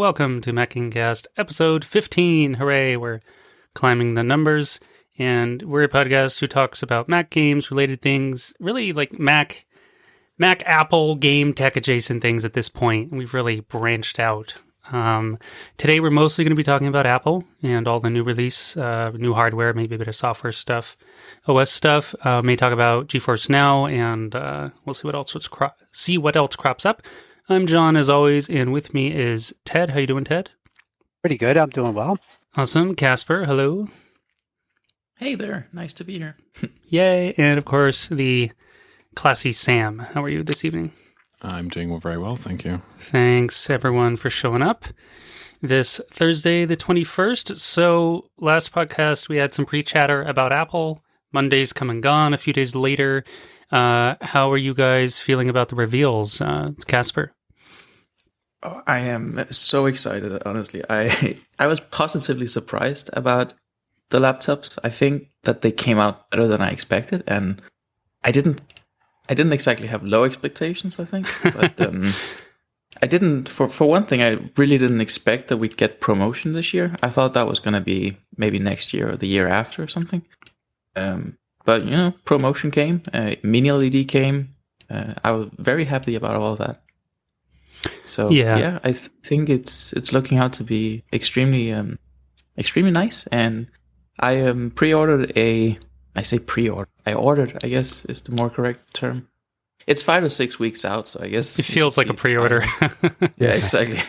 welcome to Mackingcast episode 15. Hooray, we're climbing the numbers, and we're a podcast who talks about Mac games, related things, really like Mac, Apple, game, tech adjacent things at this point. We've really branched out. Today we're mostly going to be talking about Apple and all the new release, new hardware, maybe a bit of software stuff, OS stuff. May talk about GeForceNow, and we'll see what else crops up. I'm John, as always, and with me is Ted. How you doing, Ted? Pretty good. I'm doing well. Awesome. Casper, hello. Hey there. Nice to be here. Yay. And, of course, the classy Sam. How are you this evening? I'm doing very well, thank you. Thanks, everyone, for showing up this Thursday, the 21st. So, last podcast, we had some pre-chatter about Apple. Monday's come and gone a few days later. How are you guys feeling about the reveals, Casper? Oh, I am so excited, honestly. I was positively surprised about the laptops. I think that they came out better than I expected, and I didn't exactly have low expectations, I think. But I didn't, for one thing, I really didn't expect that we'd get promotion this year. I thought that was going to be maybe next year or the year after or something. But, you know, promotion came, mini LED came. I was very happy about all of that. So, yeah, I think it's looking out to be extremely nice. And I pre-ordered I ordered, I guess is the more correct term. It's 5 to 6 weeks out, so I guess... It feels like a pre-order. Yeah, exactly.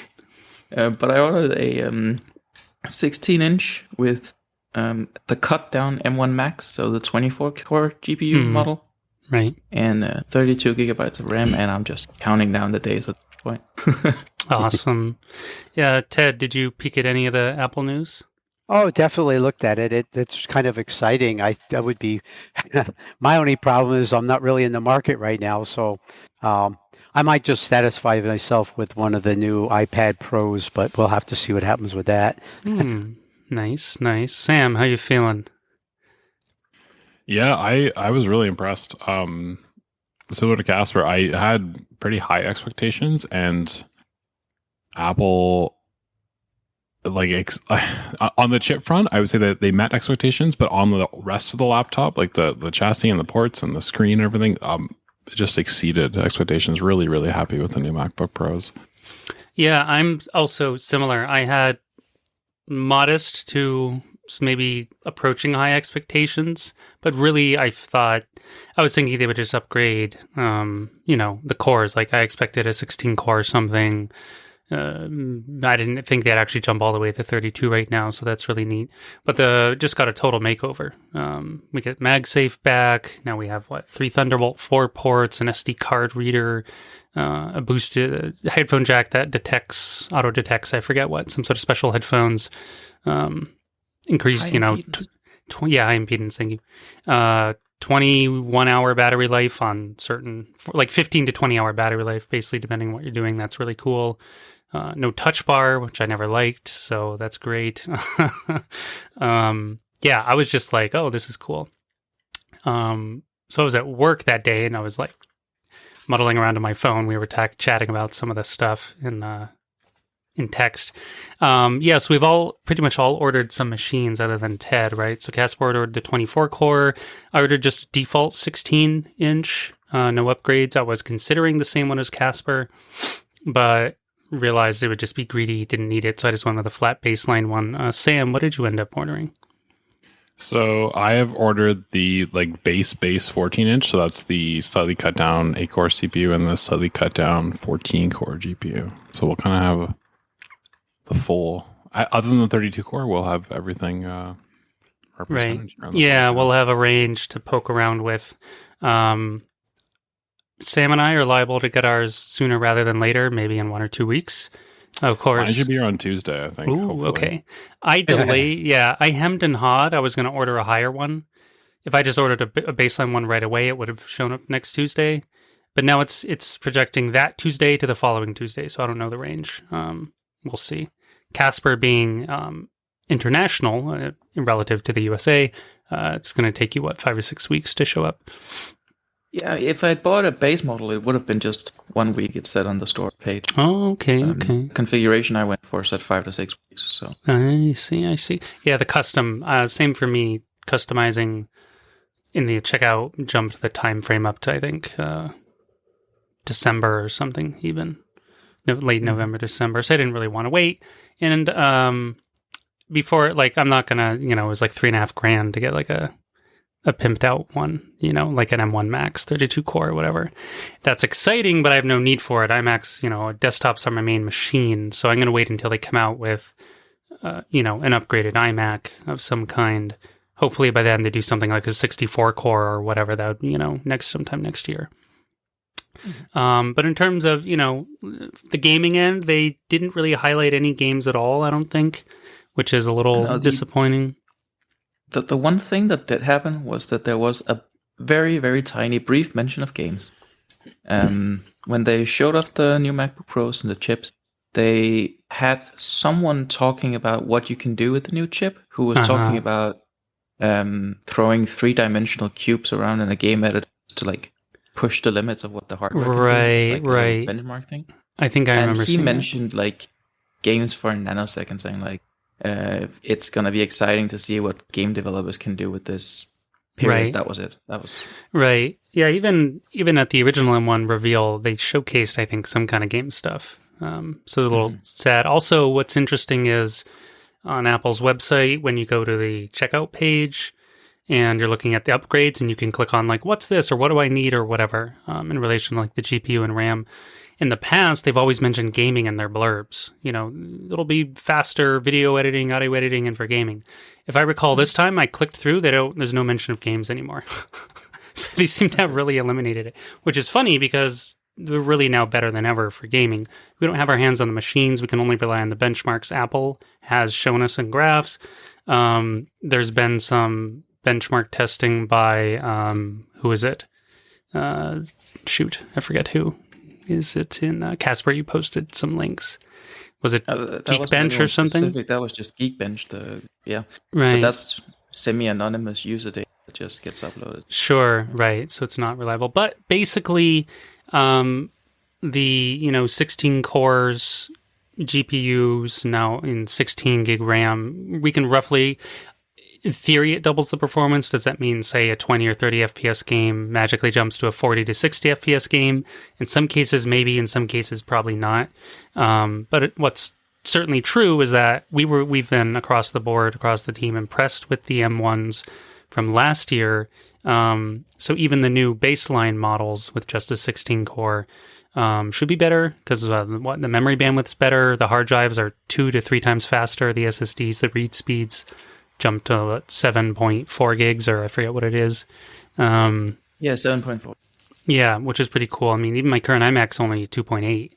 But I ordered a 16-inch with the cut-down M1 Max, so the 24-core GPU model. Right. And 32 gigabytes of RAM, and I'm just counting down the days at this point. Awesome. Yeah, Ted, did you peek at any of the Apple news? Oh, definitely looked at it. It's kind of exciting. I would be. My only problem is I'm not really in the market right now, so I might just satisfy myself with one of the new iPad Pros, but we'll have to see what happens with that. Nice. Sam, how you feeling? Yeah, I was really impressed. Similar to Casper, I had pretty high expectations, and Apple, like on the chip front, I would say that they met expectations, but on the rest of the laptop, like the chassis and the ports and the screen and everything, it just exceeded expectations. Really, really happy with the new MacBook Pros. Yeah, I'm also similar. I had modest to maybe approaching high expectations, but really I was thinking they would just upgrade, the cores. Like I expected a 16 core or something. I didn't think they'd actually jump all the way to 32 right now, so that's really neat. But just got a total makeover. We get MagSafe back. Now we have 3 Thunderbolt 4 ports, an SD card reader, a boosted headphone jack that auto detects, I forget what, some sort of special headphones. Increased, high impedance, thank you. 21 hour battery life on certain, 15 to 20 hour battery life, basically, depending on what you're doing. That's really cool. No touch bar, which I never liked, so that's great. I was just like, oh, this is cool. So I was at work that day, and I was like muddling around on my phone. We were chatting about some of the stuff in text. So we've pretty much all ordered some machines other than Ted, right? So Casper ordered the 24 core. I ordered just a default 16-inch, no upgrades. I was considering the same one as Casper, but realized it would just be greedy, didn't need it, so I just went with a flat baseline one. Sam, what did you end up ordering? So I have ordered the base 14-inch, so that's the slightly cut down 8-core CPU and the slightly cut down 14-core GPU. So we'll kind of have the full, other than the 32 core, we'll have everything represented. Right. Yeah, we'll have a range to poke around with. Sam and I are liable to get ours sooner rather than later, maybe in 1 or 2 weeks. Of course. Mine should be here on Tuesday, I think. Ooh, hopefully. Okay. I hemmed and hawed. I was going to order a higher one. If I just ordered a baseline one right away, it would have shown up next Tuesday. But now it's projecting that Tuesday to the following Tuesday, so I don't know the range. We'll see. Casper being international relative to the USA, it's going to take you, 5 or 6 weeks to show up. Yeah, if I had bought a base model, it would have been just 1 week. It said on the store page. Oh, okay, okay. Configuration I went for said 5 to 6 weeks. So I see. Yeah, the custom, same for me. Customizing in the checkout jumped the time frame up to, I think, December or something, even. No, late November, December. So I didn't really want to wait. And before, like, I'm not going to, it was like $3,500 to get like a pimped out one, like an M1 Max 32 core or whatever. That's exciting, but I have no need for it. iMacs, desktops are my main machine. So I'm going to wait until they come out with, an upgraded iMac of some kind. Hopefully by then they do something like a 64 core or whatever that would, sometime next year. But in terms of, the gaming end, they didn't really highlight any games at all, I don't think, which is a little disappointing. The one thing that did happen was that there was a very, very tiny brief mention of games. When they showed off the new MacBook Pros and the chips, they had someone talking about what you can do with the new chip, who was talking about throwing 3-dimensional cubes around in a game editor to like push the limits of what the hardware can do. It's like a benchmark thing. I think I remember seeing he mentioned like games for a nanosecond, saying like it's going to be exciting to see what game developers can do with this period. Right. That was it. That was right. Yeah, even at the original M1 reveal, they showcased, I think, some kind of game stuff. So it's a little sad. Also, what's interesting is on Apple's website, when you go to the checkout page and you're looking at the upgrades, and you can click on like, what's this, or what do I need, or whatever, in relation to like the GPU and RAM. In the past, they've always mentioned gaming in their blurbs. It'll be faster video editing, audio editing, and for gaming. If I recall this time, I clicked through, there's no mention of games anymore. So they seem to have really eliminated it, which is funny because we're really now better than ever for gaming. We don't have our hands on the machines. We can only rely on the benchmarks Apple has shown us in graphs. There's been some benchmark testing by, who is it? I forget who. Is it in Casper? You posted some links. Was it Geekbench or something? Specific. That was just Geekbench. Yeah, right. But that's semi-anonymous user data that just gets uploaded. Sure, right. So it's not reliable. But basically, the 16 cores, GPUs now in 16 gig RAM, we can roughly. In theory, it doubles the performance. Does that mean, say, a 20 or 30 FPS game magically jumps to a 40 to 60 FPS game? In some cases, maybe. In some cases, probably not. But what's certainly true is that we've been across the board, across the team, impressed with the M1s from last year. So even the new baseline models with just a 16 core should be better because the memory bandwidth's better. The hard drives are 2 to 3 times faster. The SSDs, the read speeds jumped to 7.4 gigs, or I forget what it is. Yeah, 7.4. Yeah, which is pretty cool. I mean, even my current iMac's only 2.8,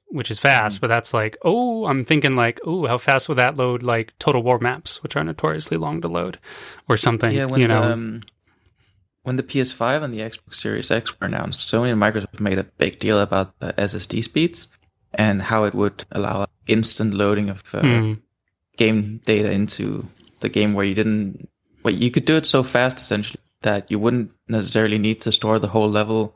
which is fast, but that's like, I'm thinking like, how fast would that load like Total War maps, which are notoriously long to load, or something, Yeah, when the PS5 and the Xbox Series X were announced, Sony and Microsoft made a big deal about the SSD speeds and how it would allow instant loading of game data into the game where you could do it so fast essentially that you wouldn't necessarily need to store the whole level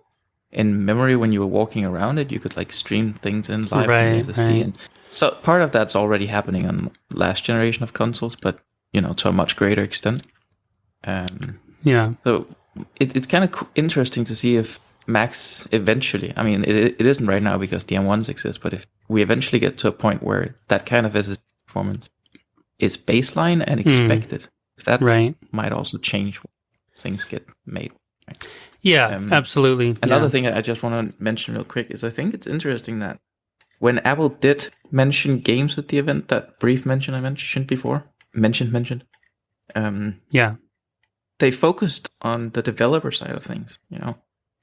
in memory when you were walking around it. You could like stream things in live from the SSD. Right. And so part of that's already happening on last generation of consoles, but to a much greater extent. So it's kind of interesting to see if Macs eventually, I mean, it isn't right now because the M1s exist, but if we eventually get to a point where that kind of SSD performance is baseline and expected, that might also change when things get made. Right? Yeah, absolutely. Another thing I just want to mention real quick is I think it's interesting that when Apple did mention games at the event, that brief mention I mentioned before, they focused on the developer side of things.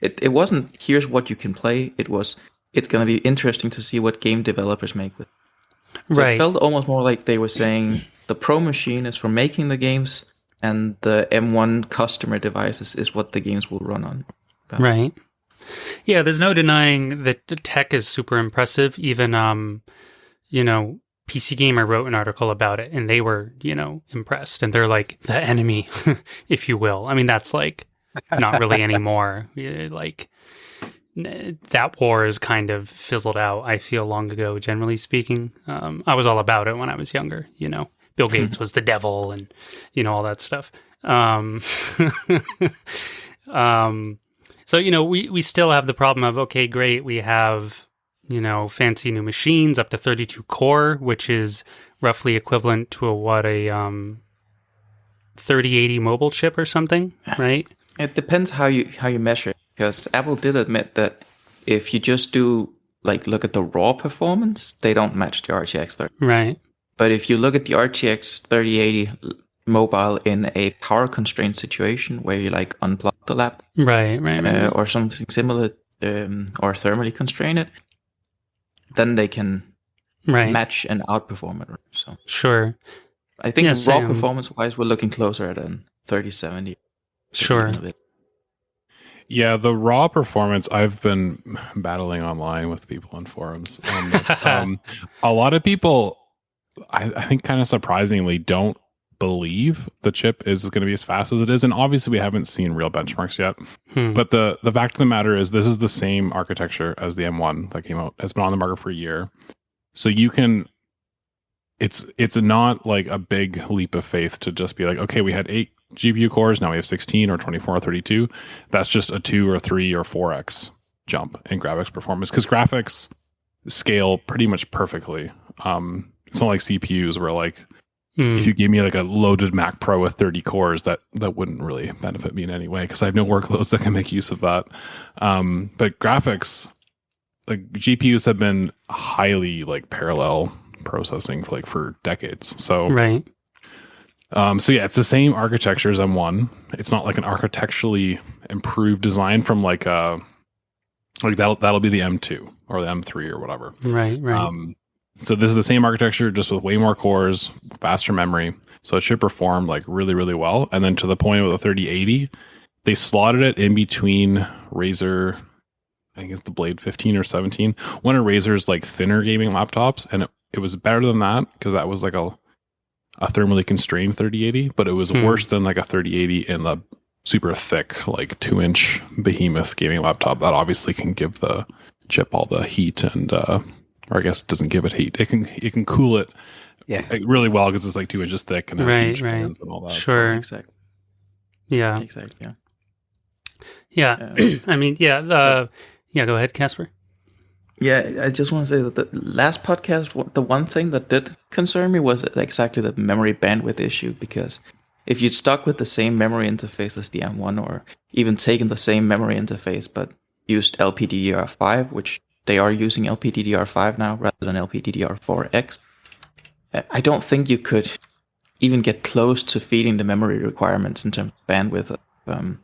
It wasn't here's what you can play. It's going to be interesting to see what game developers make with it. So it felt almost more like they were saying the Pro machine is for making the games, and the M1 customer devices is what the games will run on. Right. Yeah, there's no denying that the tech is super impressive. Even, PC Gamer wrote an article about it, and they were, impressed. And they're like the enemy, if you will. I mean, that's like not really anymore. Like that war is kind of fizzled out, I feel, long ago, generally speaking. I was all about it when I was younger, Bill Gates was the devil and, all that stuff. So, we still have the problem of, okay, great, we have, fancy new machines up to 32 core, which is roughly equivalent to a 3080 mobile chip or something, right? It depends how you measure it, because Apple did admit that if you just do look at the raw performance, they don't match the RTX 30. Right. But if you look at the RTX 3080 mobile in a power constrained situation where you unplug the laptop, right. Or something similar, or thermally constrain it, then they can match and outperform it. So sure. I think raw performance wise, we're looking closer at a 3070. Sure. Yeah, the raw performance, I've been battling online with people in forums on this. A lot of people, I think kind of surprisingly, don't believe the chip is going to be as fast as it is. And obviously we haven't seen real benchmarks yet. But the fact of the matter is this is the same architecture as the M1 that came out. It's been on the market for a year. So you can, it's not like a big leap of faith to just be like, okay, we had 8 GPU cores, now we have 16 or 24 or 32. That's just a 2 or 3 or 4x jump in graphics performance, because graphics scale pretty much perfectly. It's not like CPUs where if you gave me a loaded Mac Pro with 30 cores, that wouldn't really benefit me in any way, because I have no workloads that can make use of that. But graphics, GPUs have been highly parallel processing for decades. So right. So yeah, it's the same architecture as M1. It's not an architecturally improved design from that'll be the M2 or the M3 or whatever. Right. So this is the same architecture, just with way more cores, faster memory. So it should perform really, really well. And then to the point with the 3080, they slotted it in between Razer, I think it's the Blade 15 or 17, one of Razer's thinner gaming laptops, and it was better than that because that was a thermally constrained 3080, but it was worse than a 3080 in the super thick 2-inch behemoth gaming laptop that obviously can give the chip all the heat and or I guess it doesn't give it heat. It can cool it really well because it's 2 inches thick and has huge fans and all that. Sure. So, exactly. Yeah. Exactly. Yeah. I mean, yeah. Go ahead, Casper. Yeah, I just want to say that the last podcast, the one thing that did concern me was exactly the memory bandwidth issue, because if you'd stuck with the same memory interface as the M1, or even taken the same memory interface but used LPDDR5, which they are using LPDDR5 now rather than LPDDR4X, I don't think you could even get close to feeding the memory requirements in terms of bandwidth of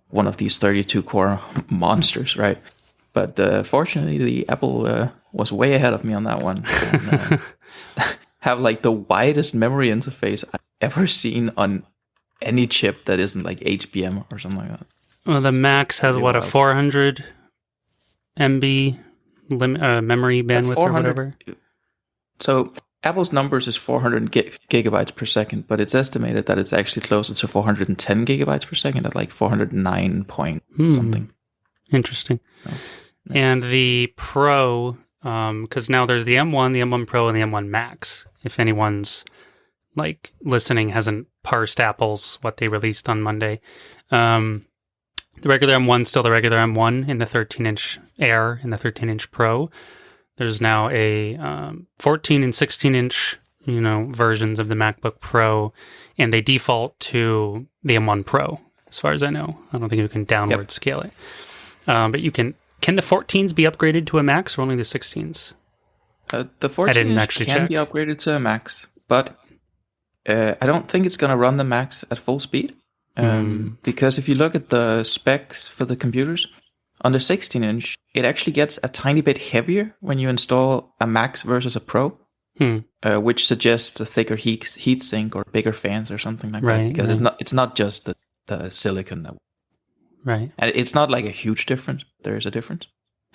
one of these 32-core monsters, right? But fortunately, the Apple was way ahead of me on that one. And, have the widest memory interface I've ever seen on any chip that isn't HBM or something like that. Well, the Max has a 400 MB memory bandwidth or whatever. So Apple's numbers is 400 gigabytes per second, but it's estimated that it's actually closer to 410 gigabytes per second at 409 point something. Interesting. Oh. And the Pro, because now there's the M1, the M1 Pro, and the M1 Max. If anyone's listening hasn't parsed Apple's what they released on Monday, the regular M1 still the regular M1 in the 13-inch Air and the 13-inch Pro. There's now a 14 and 16-inch versions of the MacBook Pro, and they default to the M1 Pro, as far as I know. I don't think you can downward scale it. But you can the 14s be upgraded to a Max or only the 16s? The 14s can be upgraded to a Max, but I don't think it's going to run the Max at full speed. Because if you look at the specs for the computers, on the 16-inch, it actually gets a tiny bit heavier when you install a Max versus a Pro, which suggests a thicker heat sink or bigger fans or something like that. Because it's not just the silicon that. Right. And it's not a huge difference. There is a difference.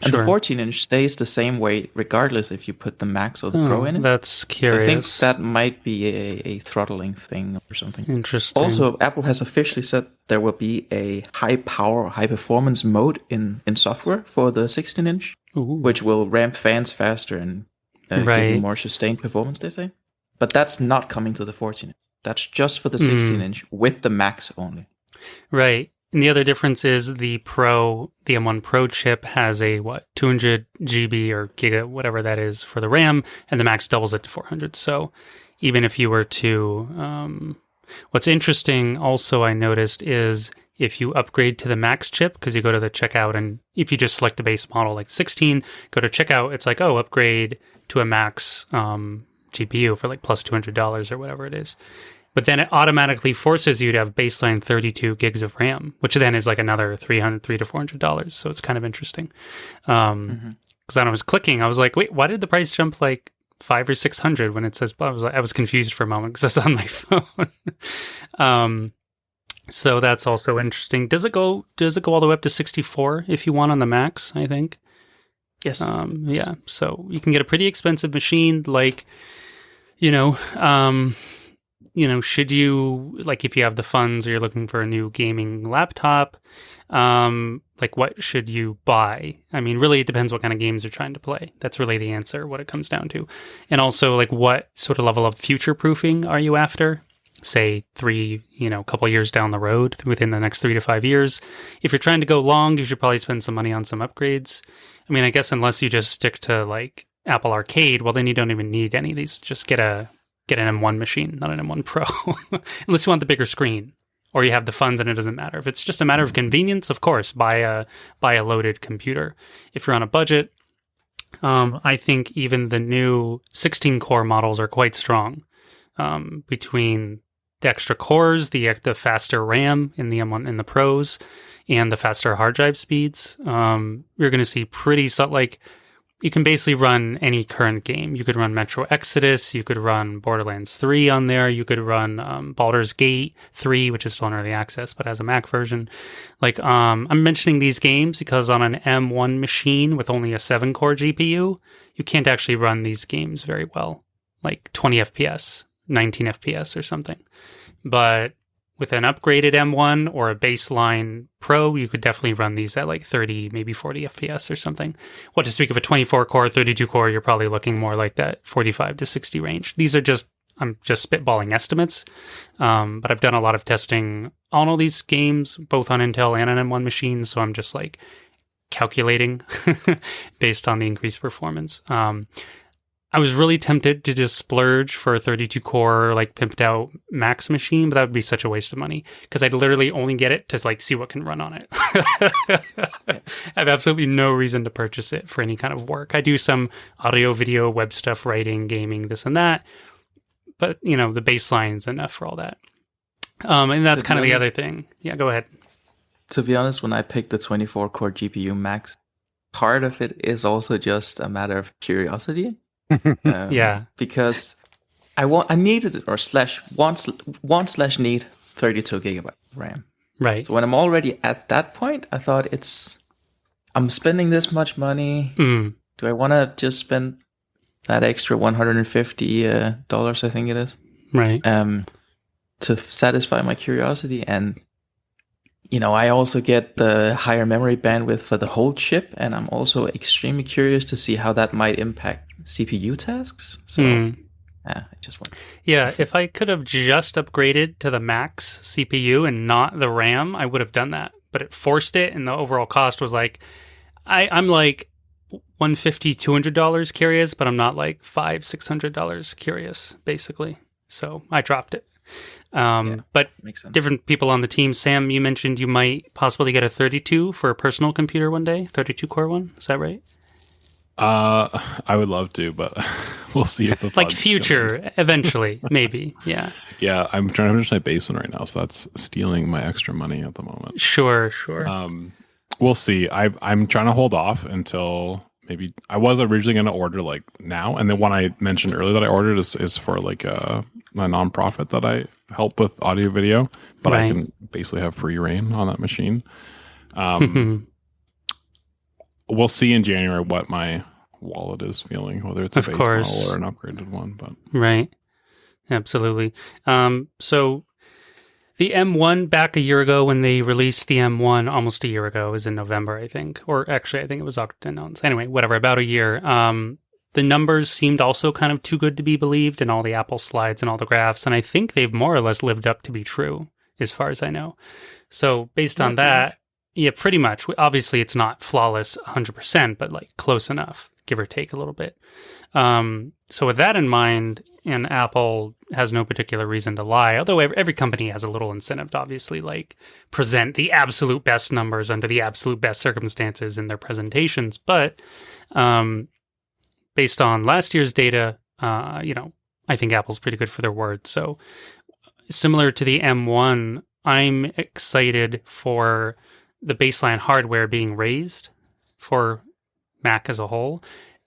And Sure. the 14-inch stays the same weight regardless if you put the Max or the Pro in it. That's So curious. I think that might be a throttling thing or something. Interesting. Also, Apple has officially said there will be a high power, high performance mode in software for the 16-inch, which will ramp fans faster and give you more sustained performance, they say. But that's not coming to the 14-inch. That's just for the 16-inch with the Max only. Right. And the other difference is the M1 Pro chip has a 200 GB or giga, whatever that is for the RAM, and the Max doubles it to 400. So even if you were to, what's interesting also I noticed is if you upgrade to the Max chip, because you go to the checkout and if you just select the base model like 16, go to checkout, it's like, oh, upgrade to a Max GPU for like plus $200 or whatever it is. But then it automatically forces you to have baseline 32 gigs of RAM, which then is like another $300 to $400. So it's kind of interesting. Because when I was clicking, I was like, wait, why did the price jump like $500 or $600 when it says? I was confused for a moment because I was on my phone. So that's also interesting. Does it go all the way up to 64 if you want on the Max? I think. Yes. Yeah. So you can get a pretty expensive machine, like, should you, like, if you have the funds or you're looking for a new gaming laptop, like, what should you buy? I mean, really, it depends what kind of games you're trying to play. That's really the answer, what it comes down to. And also, like, what sort of level of future-proofing are you after? Say, couple years down the road, within the next 3 to 5 years. If you're trying to go long, you should probably spend some money on some upgrades. I mean, I guess unless you just stick to, like, Apple Arcade, well, then you don't even need any of these. Just get an M1 machine, not an M1 Pro, unless you want the bigger screen or you have the funds and it doesn't matter. If it's just a matter of convenience, of course, buy a loaded computer. If you're on a budget, I think even the new 16-core models are quite strong. Between the extra cores, the faster RAM in the M1 in the Pros, and the faster hard drive speeds, you're going to see pretty like. You can basically run any current game. You could run Metro Exodus. You could run Borderlands 3 on there. You could run Baldur's Gate 3, which is still in early access, but has a Mac version. Like, I'm mentioning these games because on an M1 machine with only a 7-core GPU, you can't actually run these games very well. Like 20 FPS, 19 FPS or something. But with an upgraded M1 or a baseline Pro, you could definitely run these at like 30, maybe 40 FPS or something. What to speak of a 24-core, 32-core, you're probably looking more like that 45 to 60 range. These are I'm just spitballing estimates, but I've done a lot of testing on all these games, both on Intel and on M1 machines, so I'm just like calculating based on the increased performance. I was really tempted to just splurge for a 32-core, like, pimped out Max machine, but that would be such a waste of money because I'd literally only get it to, like, see what can run on it. I have absolutely no reason to purchase it for any kind of work. I do some audio, video, web stuff, writing, gaming, this and that, but, the baseline's enough for all that. And that's kind of the other thing. Yeah, go ahead. To be honest, when I picked the 24-core GPU Max, part of it is also just a matter of curiosity. Yeah, because I needed it, or need 32 gigabyte RAM. Right. So when I'm already at that point, I thought I'm spending this much money. Do I want to just spend that extra $150, I think it is, right, to satisfy my curiosity? And I also get the higher memory bandwidth for the whole chip, and I'm also extremely curious to see how that might impact CPU tasks. So, I just want. Yeah, if I could have just upgraded to the Max CPU and not the RAM, I would have done that. But it forced it, and the overall cost was like, I'm like $150, $200 curious, but I'm not like $500-$600 curious, basically. So I dropped it. But makes sense. Different people on the team. Sam, you mentioned you might possibly get a 32 for a personal computer one day, 32-core one. Is that right? I would love to, but we'll see if the like future, eventually, maybe. Yeah. Yeah, I'm trying to finish my base one right now, so that's stealing my extra money at the moment. Sure. We'll see. I'm trying to hold off until maybe I was originally going to order like now, and then one I mentioned earlier that I ordered is for like a nonprofit that I help with audio video, but I can basically have free reign on that machine. we'll see in January what my wallet is feeling, whether it's a Of base course. model or an upgraded one. But Right. Absolutely. So the M1 back a year ago when they released the M1 almost a year ago, was in November, I think. Or actually, I think it was October. Anyway, whatever, about a year. The numbers seemed also kind of too good to be believed in all the Apple slides and all the graphs. And I think they've more or less lived up to be true, as far as I know. So based on that, yeah, pretty much. Obviously, it's not flawless 100%, but like close enough, give or take a little bit. So with that in mind, and Apple has no particular reason to lie, although every company has a little incentive to obviously like present the absolute best numbers under the absolute best circumstances in their presentations. But based on last year's data, I think Apple's pretty good for their word. So similar to the M1, I'm excited for the baseline hardware being raised for Mac as a whole.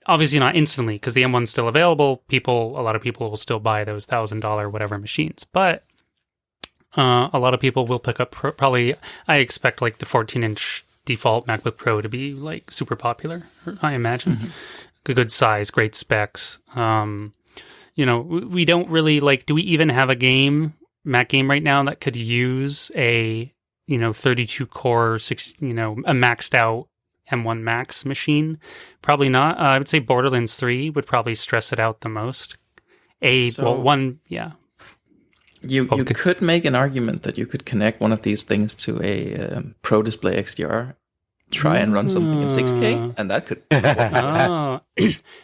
Obviously not instantly, because the M1's still available. A lot of people will still buy those $1,000 whatever machines. But a lot of people will pick up probably, I expect like the 14-inch default MacBook Pro to be like super popular, I imagine. Mm-hmm. A good size, great specs. We don't really like, do we even have a Mac game right now that could use a 32 core, a maxed out M1 Max machine? Probably not. I would say Borderlands 3 would probably stress it out the most. You could make an argument that you could connect one of these things to a Pro Display XDR, try and run something in 6K, and that could oh,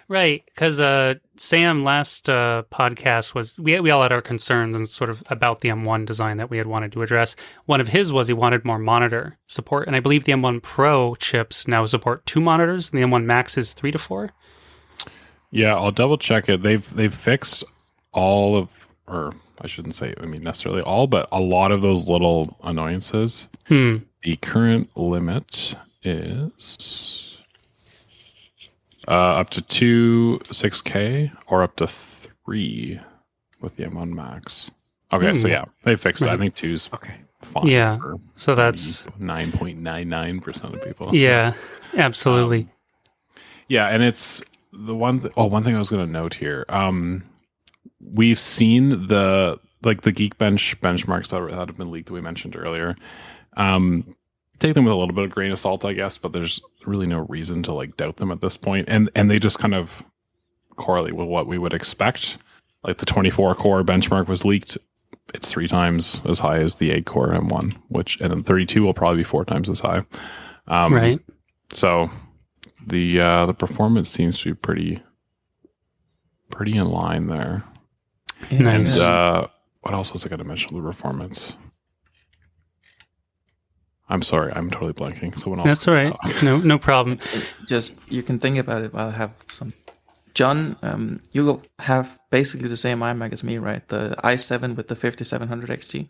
right. Because Sam last podcast was we all had our concerns and sort of about the M1 design that we had wanted to address. One of his was he wanted more monitor support, and I believe the M1 Pro chips now support 2 monitors, and the M1 Max is 3 to 4. Yeah, I'll double check it. They've fixed all of, or I shouldn't say necessarily all, but a lot of those little annoyances. The current limit is up to 2 6K or up to 3 with the M1 Max. Okay, so yeah, they fixed it. I think 2's fine. Yeah, so that's 9.99% of people. Yeah, so. Absolutely. Yeah, and it's the one thing I was going to note here. We've seen the Geekbench benchmarks that have been leaked that we mentioned earlier. Take them with a little bit of grain of salt, I guess, but there's really no reason to like doubt them at this point. And they just kind of correlate with what we would expect. Like the 24 core benchmark was leaked. It's 3 times as high as the 8 core M1, and then 32 will probably be 4 times as high. Right. So the performance seems to be pretty in line there. Nice. And what else was I going to mention? The performance. I'm sorry, I'm totally blanking. Someone else. That's all right. No problem. Just you can think about it while I have some. John, you have basically the same iMac as me, right? The i7 with the 5700 XT.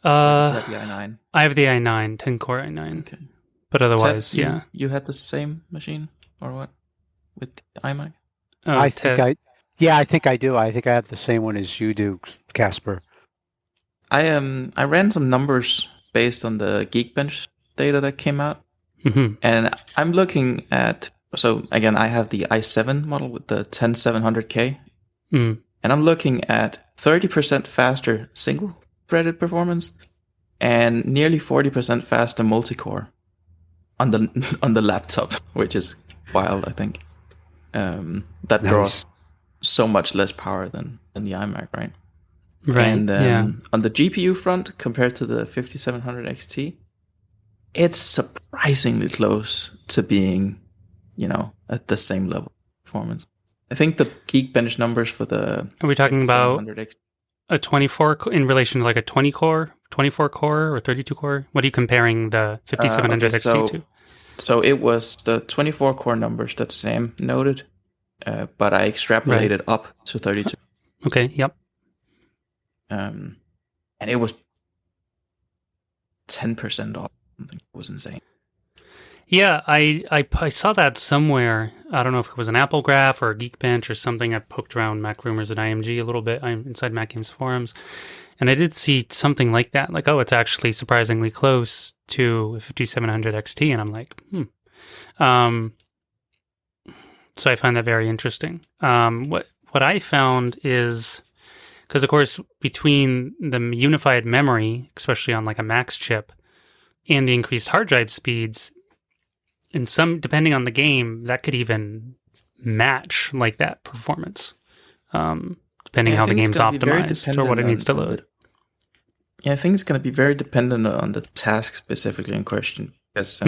The i9. I have the i9, 10 core i9. Okay. But otherwise, Ted, you had the same machine or what with the iMac? I think I do. I think I have the same one as you do, Casper. I ran some numbers based on the Geekbench data that came out, and I'm looking at. So again, I have the i7 model with the 10700K, and I'm looking at 30% faster single-threaded performance and nearly 40% faster multi-core on the laptop, which is wild. I think that draws so much less power than the iMac, right? Right. And on the GPU front, compared to the 5700 XT, it's surprisingly close to being, at the same level of performance. I think the Geekbench numbers for the are we talking about a 24 in relation to like a 24 core or 32 core? What are you comparing the 5700 XT to? So it was the 24 core numbers that Sam noted, but I extrapolated up to 32. Okay. Yep. And it was 10% off. Something. It was insane. Yeah, I saw that somewhere. I don't know if it was an Apple graph or a Geekbench or something. I poked around Mac Rumors at IMG a little bit. I'm inside Mac Games forums. And I did see something like that. Like, it's actually surprisingly close to 5700 XT. And I'm like, So I find that very interesting. What I found is, because of course between the unified memory, especially on like a Max chip, and the increased hard drive speeds, in some, depending on the game, that could even match like that performance, depending how the game's optimized or what it needs to load. I think it's going to be very dependent on the task specifically in question. Because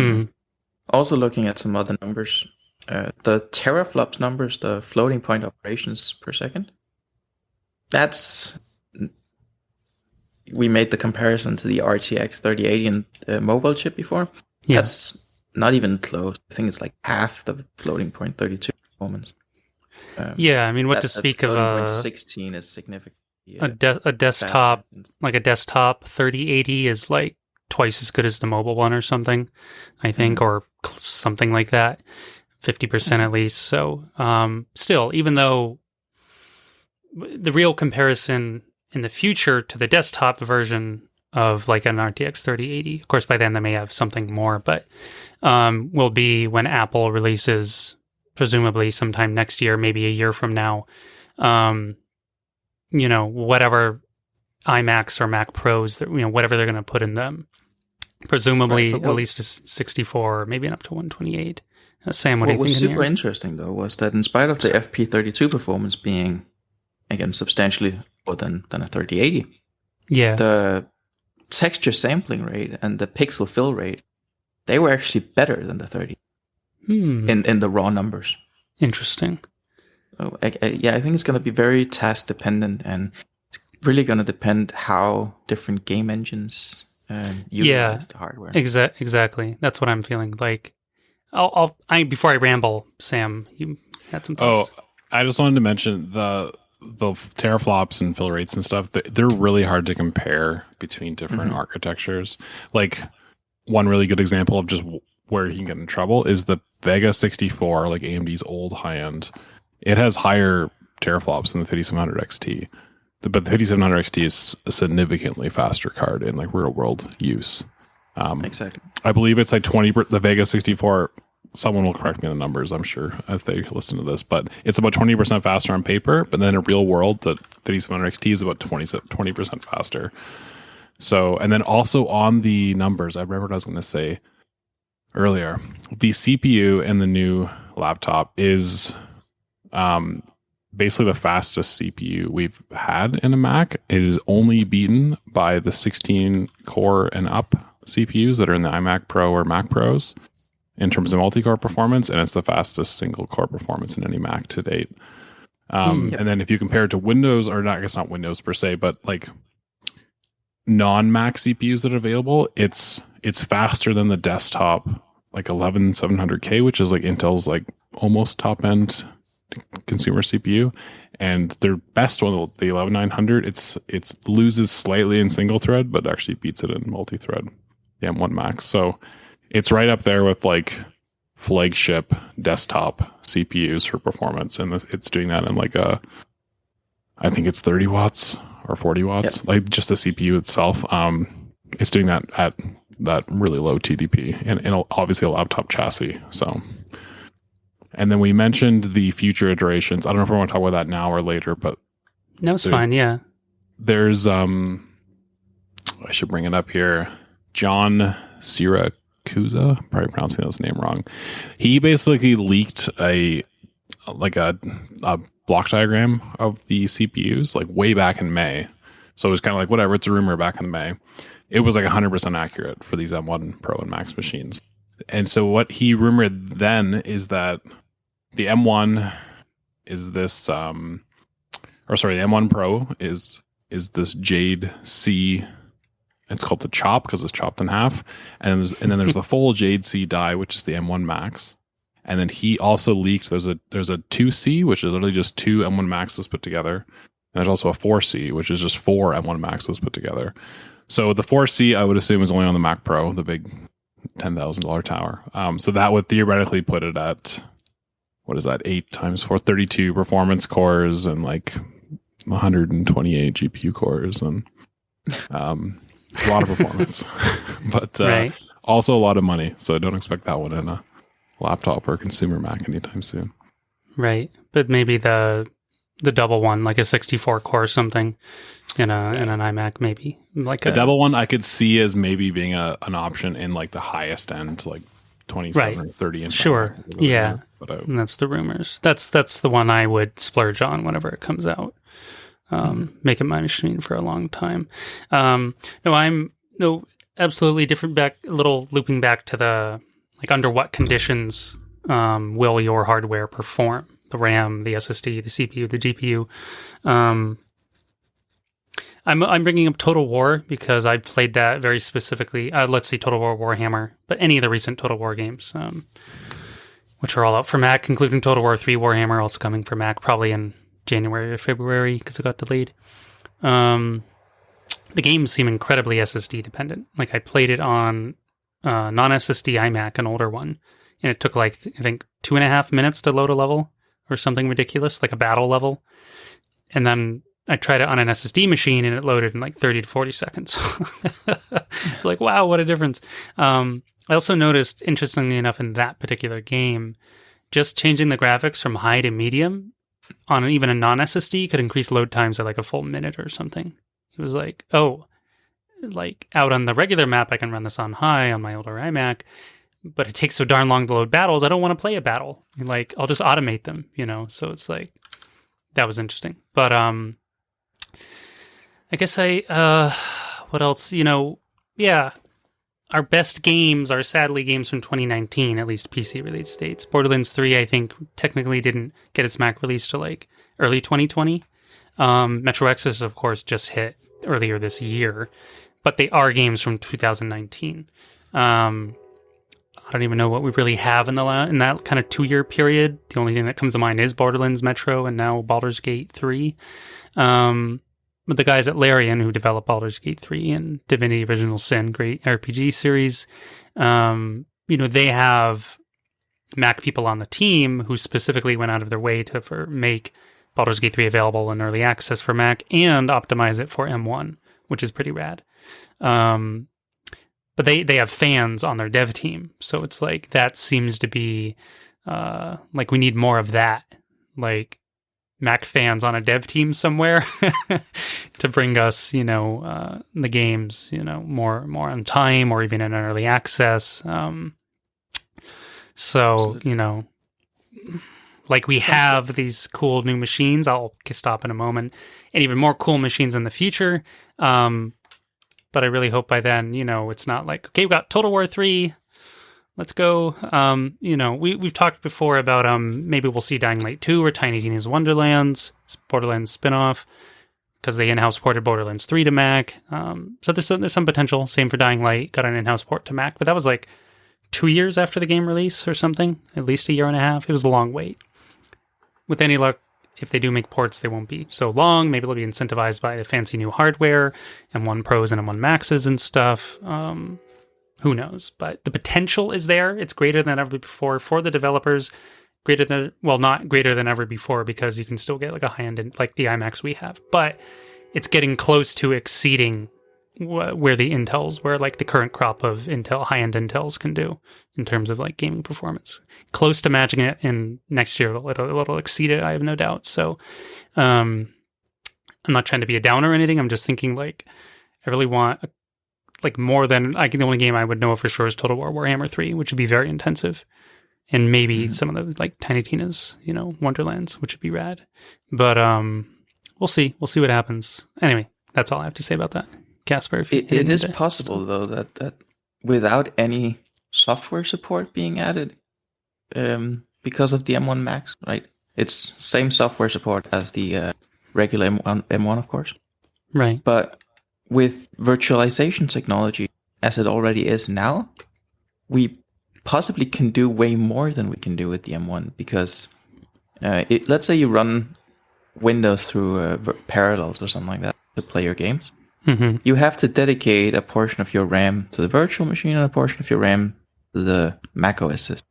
also looking at some other numbers, the teraflops numbers, the floating point operations per second, we made the comparison to the RTX 3080 and the mobile chip before. Yeah. That's not even close. I think it's like half the floating point 32 performance. I mean, what to speak of 16 is significant. A desktop, like a desktop 3080 is like twice as good as the mobile one or something, I think, or something like that, 50% at least. So still, even though the real comparison in the future to the desktop version of like an RTX 3080, of course, by then they may have something more, but will be when Apple releases, presumably sometime next year, maybe a year from now, whatever iMacs or Mac Pros that, whatever they're going to put in them, presumably at least a 64 or maybe up to 128. Sam, what do you think? What was super interesting though was that in spite of the FP32 performance being again substantially more than a 3080, the texture sampling rate and the pixel fill rate, they were actually better than the 30 in the raw numbers. Interesting. So, I think it's going to be very task dependent, and it's really going to depend how different game engines utilize the hardware. Exactly. That's what I'm feeling. Like, before I ramble, Sam, you had some thoughts. Oh, I just wanted to mention the teraflops and fill rates and stuff. They're really hard to compare between different architectures. Like, one really good example of just where you can get in trouble is the Vega 64, like AMD's old high end. It has higher teraflops than the 5700 XT, but the 5700 XT is a significantly faster card in like real world use. Exactly. I believe it's like 20. The Vega 64. Someone will correct me on the numbers, I'm sure, if they listen to this, but it's about 20% faster on paper. But then in real world, the 5700 XT is about 20% faster. So, and then also on the numbers, I remember what I was going to say earlier. The CPU in the new laptop is basically the fastest CPU we've had in a Mac. It is only beaten by the 16 core and up CPUs that are in the iMac Pro or Mac Pros in terms of multi-core performance, and it's the fastest single core performance in any Mac to date. And then if you compare it to Windows, or not, I guess not Windows per se, but like non-Mac CPUs that are available, it's faster than the desktop, like 11700K, which is like Intel's like almost top end consumer CPU, and their best one, the 11900, it loses slightly in single thread, but actually beats it in multi-thread, the M1 Max. So it's right up there with like flagship desktop CPUs for performance, and it's doing that in like I think it's 30 watts or 40 watts, like just the CPU itself. It's doing that at that really low TDP and obviously a laptop chassis. So, and then we mentioned the future iterations. I don't know if we want to talk about that now or later, but no, it's fine. Yeah, there's I should bring it up here. John Siracusa, probably pronouncing his name wrong. He basically leaked a block diagram of the CPUs like way back in May. So it was kind of like, whatever, it's a rumor back in May. It was like 100% accurate for these M1 Pro and Max machines. And so what he rumored then is that the M1 is this, the M1 Pro is this Jade C. It's called the Chop because it's chopped in half. And then there's the full Jade C die, which is the M1 Max. And then he also leaked there's a 2C, which is literally just two M1 Maxes put together. And there's also a 4C, which is just four M1 Maxes put together. So the 4C, I would assume, is only on the Mac Pro, the big $10,000 tower. So that would theoretically put it at, what is that, 8 times 4, 32 performance cores and like 128 GPU cores and a lot of performance. But also a lot of money. So don't expect that one in laptop or consumer Mac anytime soon. Right. But maybe the double one, like a 64 core or something in an iMac, maybe. Like The double one I could see as maybe being an option in like the highest end, like 27 or 30 inch. Sure. iMac, Yeah. But And that's the rumors. That's the one I would splurge on whenever it comes out. Make it my machine for a long time. Absolutely different. Looping back to the like under what conditions will your hardware perform? The RAM, the SSD, the CPU, the GPU. I'm bringing up Total War because I played that very specifically. Let's see, Total War Warhammer, but any of the recent Total War games, which are all out for Mac, including Total War 3 Warhammer, also coming for Mac probably in January or February because it got delayed. The games seem incredibly SSD dependent. Like I played it on non-SSD iMac, an older one, and it took like I think 2.5 minutes to load a level or something ridiculous, like a battle level. And then I tried it on an SSD machine and it loaded in like 30 to 40 seconds. It's like, wow, what a difference. I also noticed, interestingly enough, in that particular game, just changing the graphics from high to medium on even a non-SSD could increase load times by like a full minute or something. It was like, oh, like out on the regular map, I can run this on high on my older iMac, but it takes so darn long to load battles. I don't want to play a battle. Like, I'll just automate them, So it's like, that was interesting. But I guess what else? Yeah, our best games are sadly games from 2019, at least PC release dates. Borderlands 3, I think, technically didn't get its Mac release to like early 2020. Metro Exodus, of course, just hit earlier this year, but they are games from 2019. I don't even know what we really have in that kind of 2-year period. The only thing that comes to mind is Borderlands Metro and now Baldur's Gate 3. But the guys at Larian who developed Baldur's Gate 3 and Divinity Original Sin, great RPG series, they have Mac people on the team who specifically went out of their way to make Baldur's Gate 3 available in early access for Mac and optimize it for M1, which is pretty rad. But they have fans on their dev team, so it's like that seems to be like we need more of that, like Mac fans on a dev team somewhere to bring us, the games, more on time or even in an early access. So, like we have these cool new machines. I'll stop in a moment, and even more cool machines in the future. But I really hope by then, it's not like, okay, we've got Total War 3. Let's go. We've talked before about maybe we'll see Dying Light 2 or Tiny Tina's Wonderlands. It's Borderlands spinoff because they in-house ported Borderlands 3 to Mac. So there's some potential. Same for Dying Light. Got an in-house port to Mac, but that was like 2 years after the game release or something. At least a year and a half. It was a long wait. With any luck, if they do make ports, they won't be so long. Maybe they'll be incentivized by the fancy new hardware, M1 Pros and M1 Maxes and stuff. Who knows? But the potential is there. It's greater than ever before for the developers. Not greater than ever before because you can still get like a high-end, like the iMacs we have. But it's getting close to exceeding where like the current crop of Intel, high-end Intels can do in terms of like gaming performance. Close to matching it, and next year it'll exceed it, I have no doubt. So I'm not trying to be a downer or anything. I'm just thinking like I really want like more than the only game I would know for sure is Total War Warhammer 3, which would be very intensive. And maybe some of those like Tiny Tina's, Wonderlands, which would be rad. But we'll see. We'll see what happens. Anyway, that's all I have to say about that. Casper, it is possible though that without any software support being added, because of the M1 Max, right? It's same software support as the regular M1, of course. Right. But with virtualization technology, as it already is now, we possibly can do way more than we can do with the M1 because let's say you run Windows through Parallels or something like that to play your games. Mm-hmm. You have to dedicate a portion of your RAM to the virtual machine and a portion of your RAM to the Mac OS system.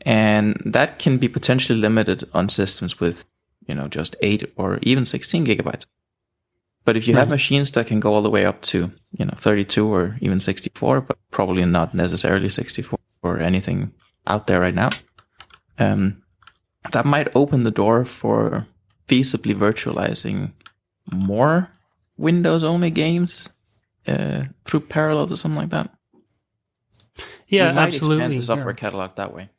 And that can be potentially limited on systems with, just 8 or even 16 gigabytes. But if you have machines that can go all the way up to, 32 or even 64, but probably not necessarily 64 or anything out there right now. That might open the door for feasibly virtualizing more Windows-only games through Parallels or something like that. Yeah, we might absolutely. expand the software catalog that way.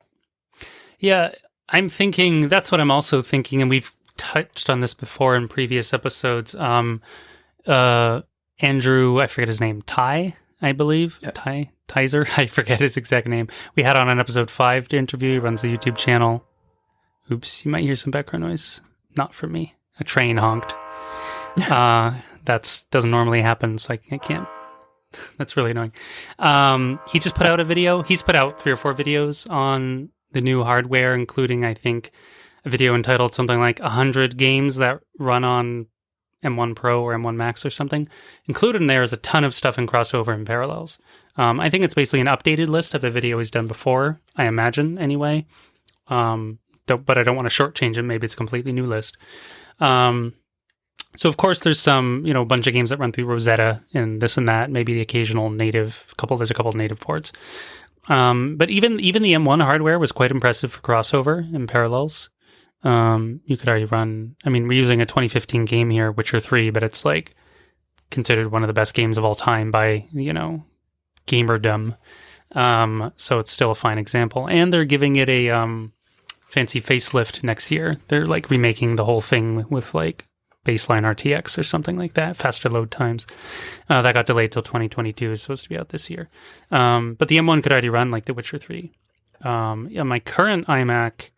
Yeah, I'm thinking, that's what I'm also thinking, and we've touched on this before in previous episodes. Andrew, I forget his name, Ty, I believe. Yep. Tizer, I forget his exact name. We had on episode 5 to interview. He runs the YouTube channel. Oops, you might hear some background noise. Not from me. A train honked. That doesn't normally happen, so I can't. That's really annoying. He just put out a video. He's put out 3 or 4 videos on the new hardware, including, I think, a video entitled something like 100 games that run on M1 Pro or M1 Max or something. Included in there is a ton of stuff in crossover and parallels. I think it's basically an updated list of the video he's done before, I imagine, anyway. But I don't want to shortchange it. Maybe it's a completely new list. So, of course, there's some, a bunch of games that run through Rosetta and this and that, maybe the occasional native, there's a couple of native ports. But even the M1 hardware was quite impressive for crossover and parallels. You could already run, we're using a 2015 game here, Witcher 3, but it's like considered one of the best games of all time by, gamerdom. So it's still a fine example. And they're giving it a fancy facelift next year. They're like remaking the whole thing with like baseline RTX or something like that, faster load times. That got delayed till 2022. It's supposed to be out this year. But the M1 could already run like The Witcher 3. My current iMac,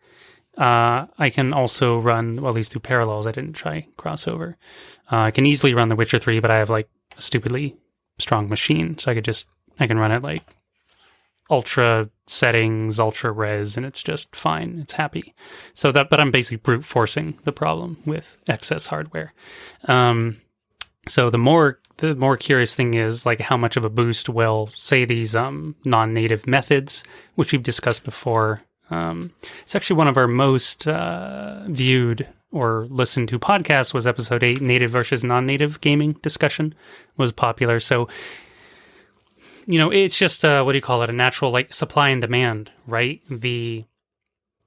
I can also run, well, at least through Parallels. I didn't try crossover. I can easily run The Witcher 3, but I have like a stupidly strong machine. So I can run it like ultra settings, ultra res, and it's just fine. It's happy. But I'm basically brute forcing the problem with excess hardware. So the more curious thing is like how much of a boost will, say, these non-native methods, which we've discussed before. It's actually one of our most viewed or listened to podcasts was episode 8, native versus non-native gaming discussion was popular. So it's just, a natural like supply and demand, right? The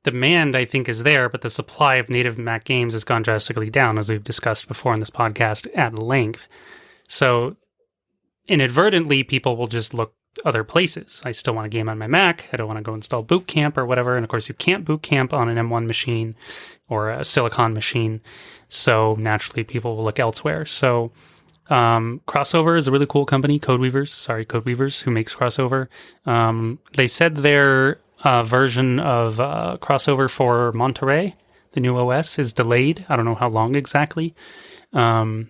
demand, I think, is there, but the supply of native Mac games has gone drastically down, as we've discussed before in this podcast at length. So inadvertently, people will just look other places. I still want a game on my Mac. I don't want to go install Boot Camp or whatever. And of course, you can't Boot Camp on an M1 machine or a Silicon machine. So naturally, people will look elsewhere. So Crossover is a really cool company, Codeweavers, who makes Crossover. They said their version of Crossover for Monterey, the new OS, is delayed. I don't know how long exactly. So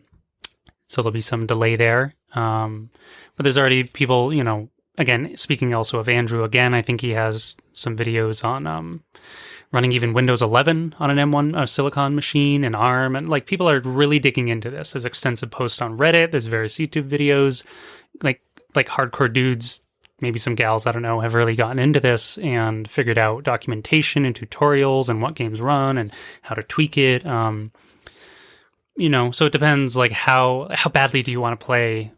there'll be some delay there. But there's already people, again, speaking also of Andrew, again, I think he has some videos on running even Windows 11 on an M1 Silicon machine and ARM. And like people are really digging into this. There's extensive posts on Reddit. There's various YouTube videos. Like hardcore dudes, maybe some gals, I don't know, have really gotten into this and figured out documentation and tutorials and what games run and how to tweak it. So it depends like how badly do you want to play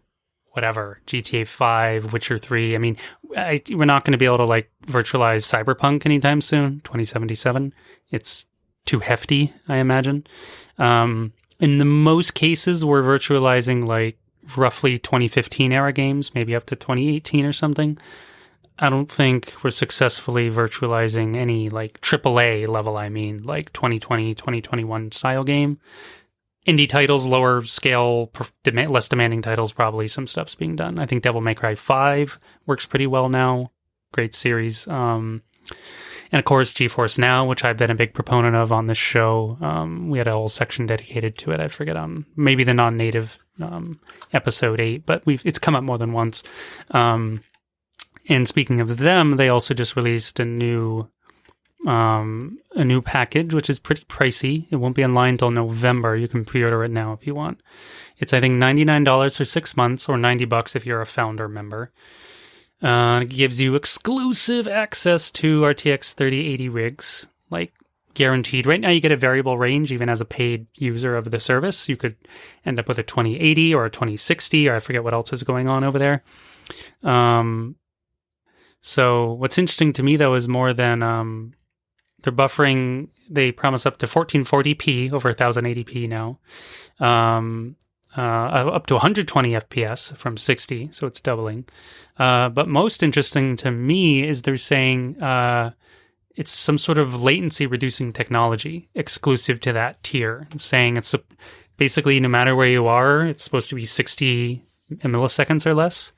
whatever, GTA 5, Witcher 3. We're not going to be able to like virtualize Cyberpunk anytime soon, 2077. It's too hefty, I imagine. In the most cases, we're virtualizing like roughly 2015 era games, maybe up to 2018 or something. I don't think we're successfully virtualizing any like AAA level, like 2020, 2021 style game. Indie titles, lower scale, less demanding titles, probably some stuff's being done. I think Devil May Cry 5 works pretty well now. Great series. And of course, GeForceNow, which I've been a big proponent of on this show. We had a whole section dedicated to it. I forget maybe the non-native episode 8, but it's come up more than once. And speaking of them, they also just released a new package, which is pretty pricey. It won't be online until November. You can pre-order it now if you want. It's, I think, $99 for 6 months or $90 if you're a founder member. It gives you exclusive access to RTX 3080 rigs, like guaranteed. Right now you get a variable range even as a paid user of the service. You could end up with a 2080 or a 2060, or I forget what else is going on over there. So what's interesting to me, though, is more than they're buffering. They promise up to 1440p over 1080p now, up to 120 FPS from 60, so it's doubling. But most interesting to me is they're saying it's some sort of latency reducing technology exclusive to that tier. It's saying it's basically no matter where you are, it's supposed to be 60 milliseconds or less,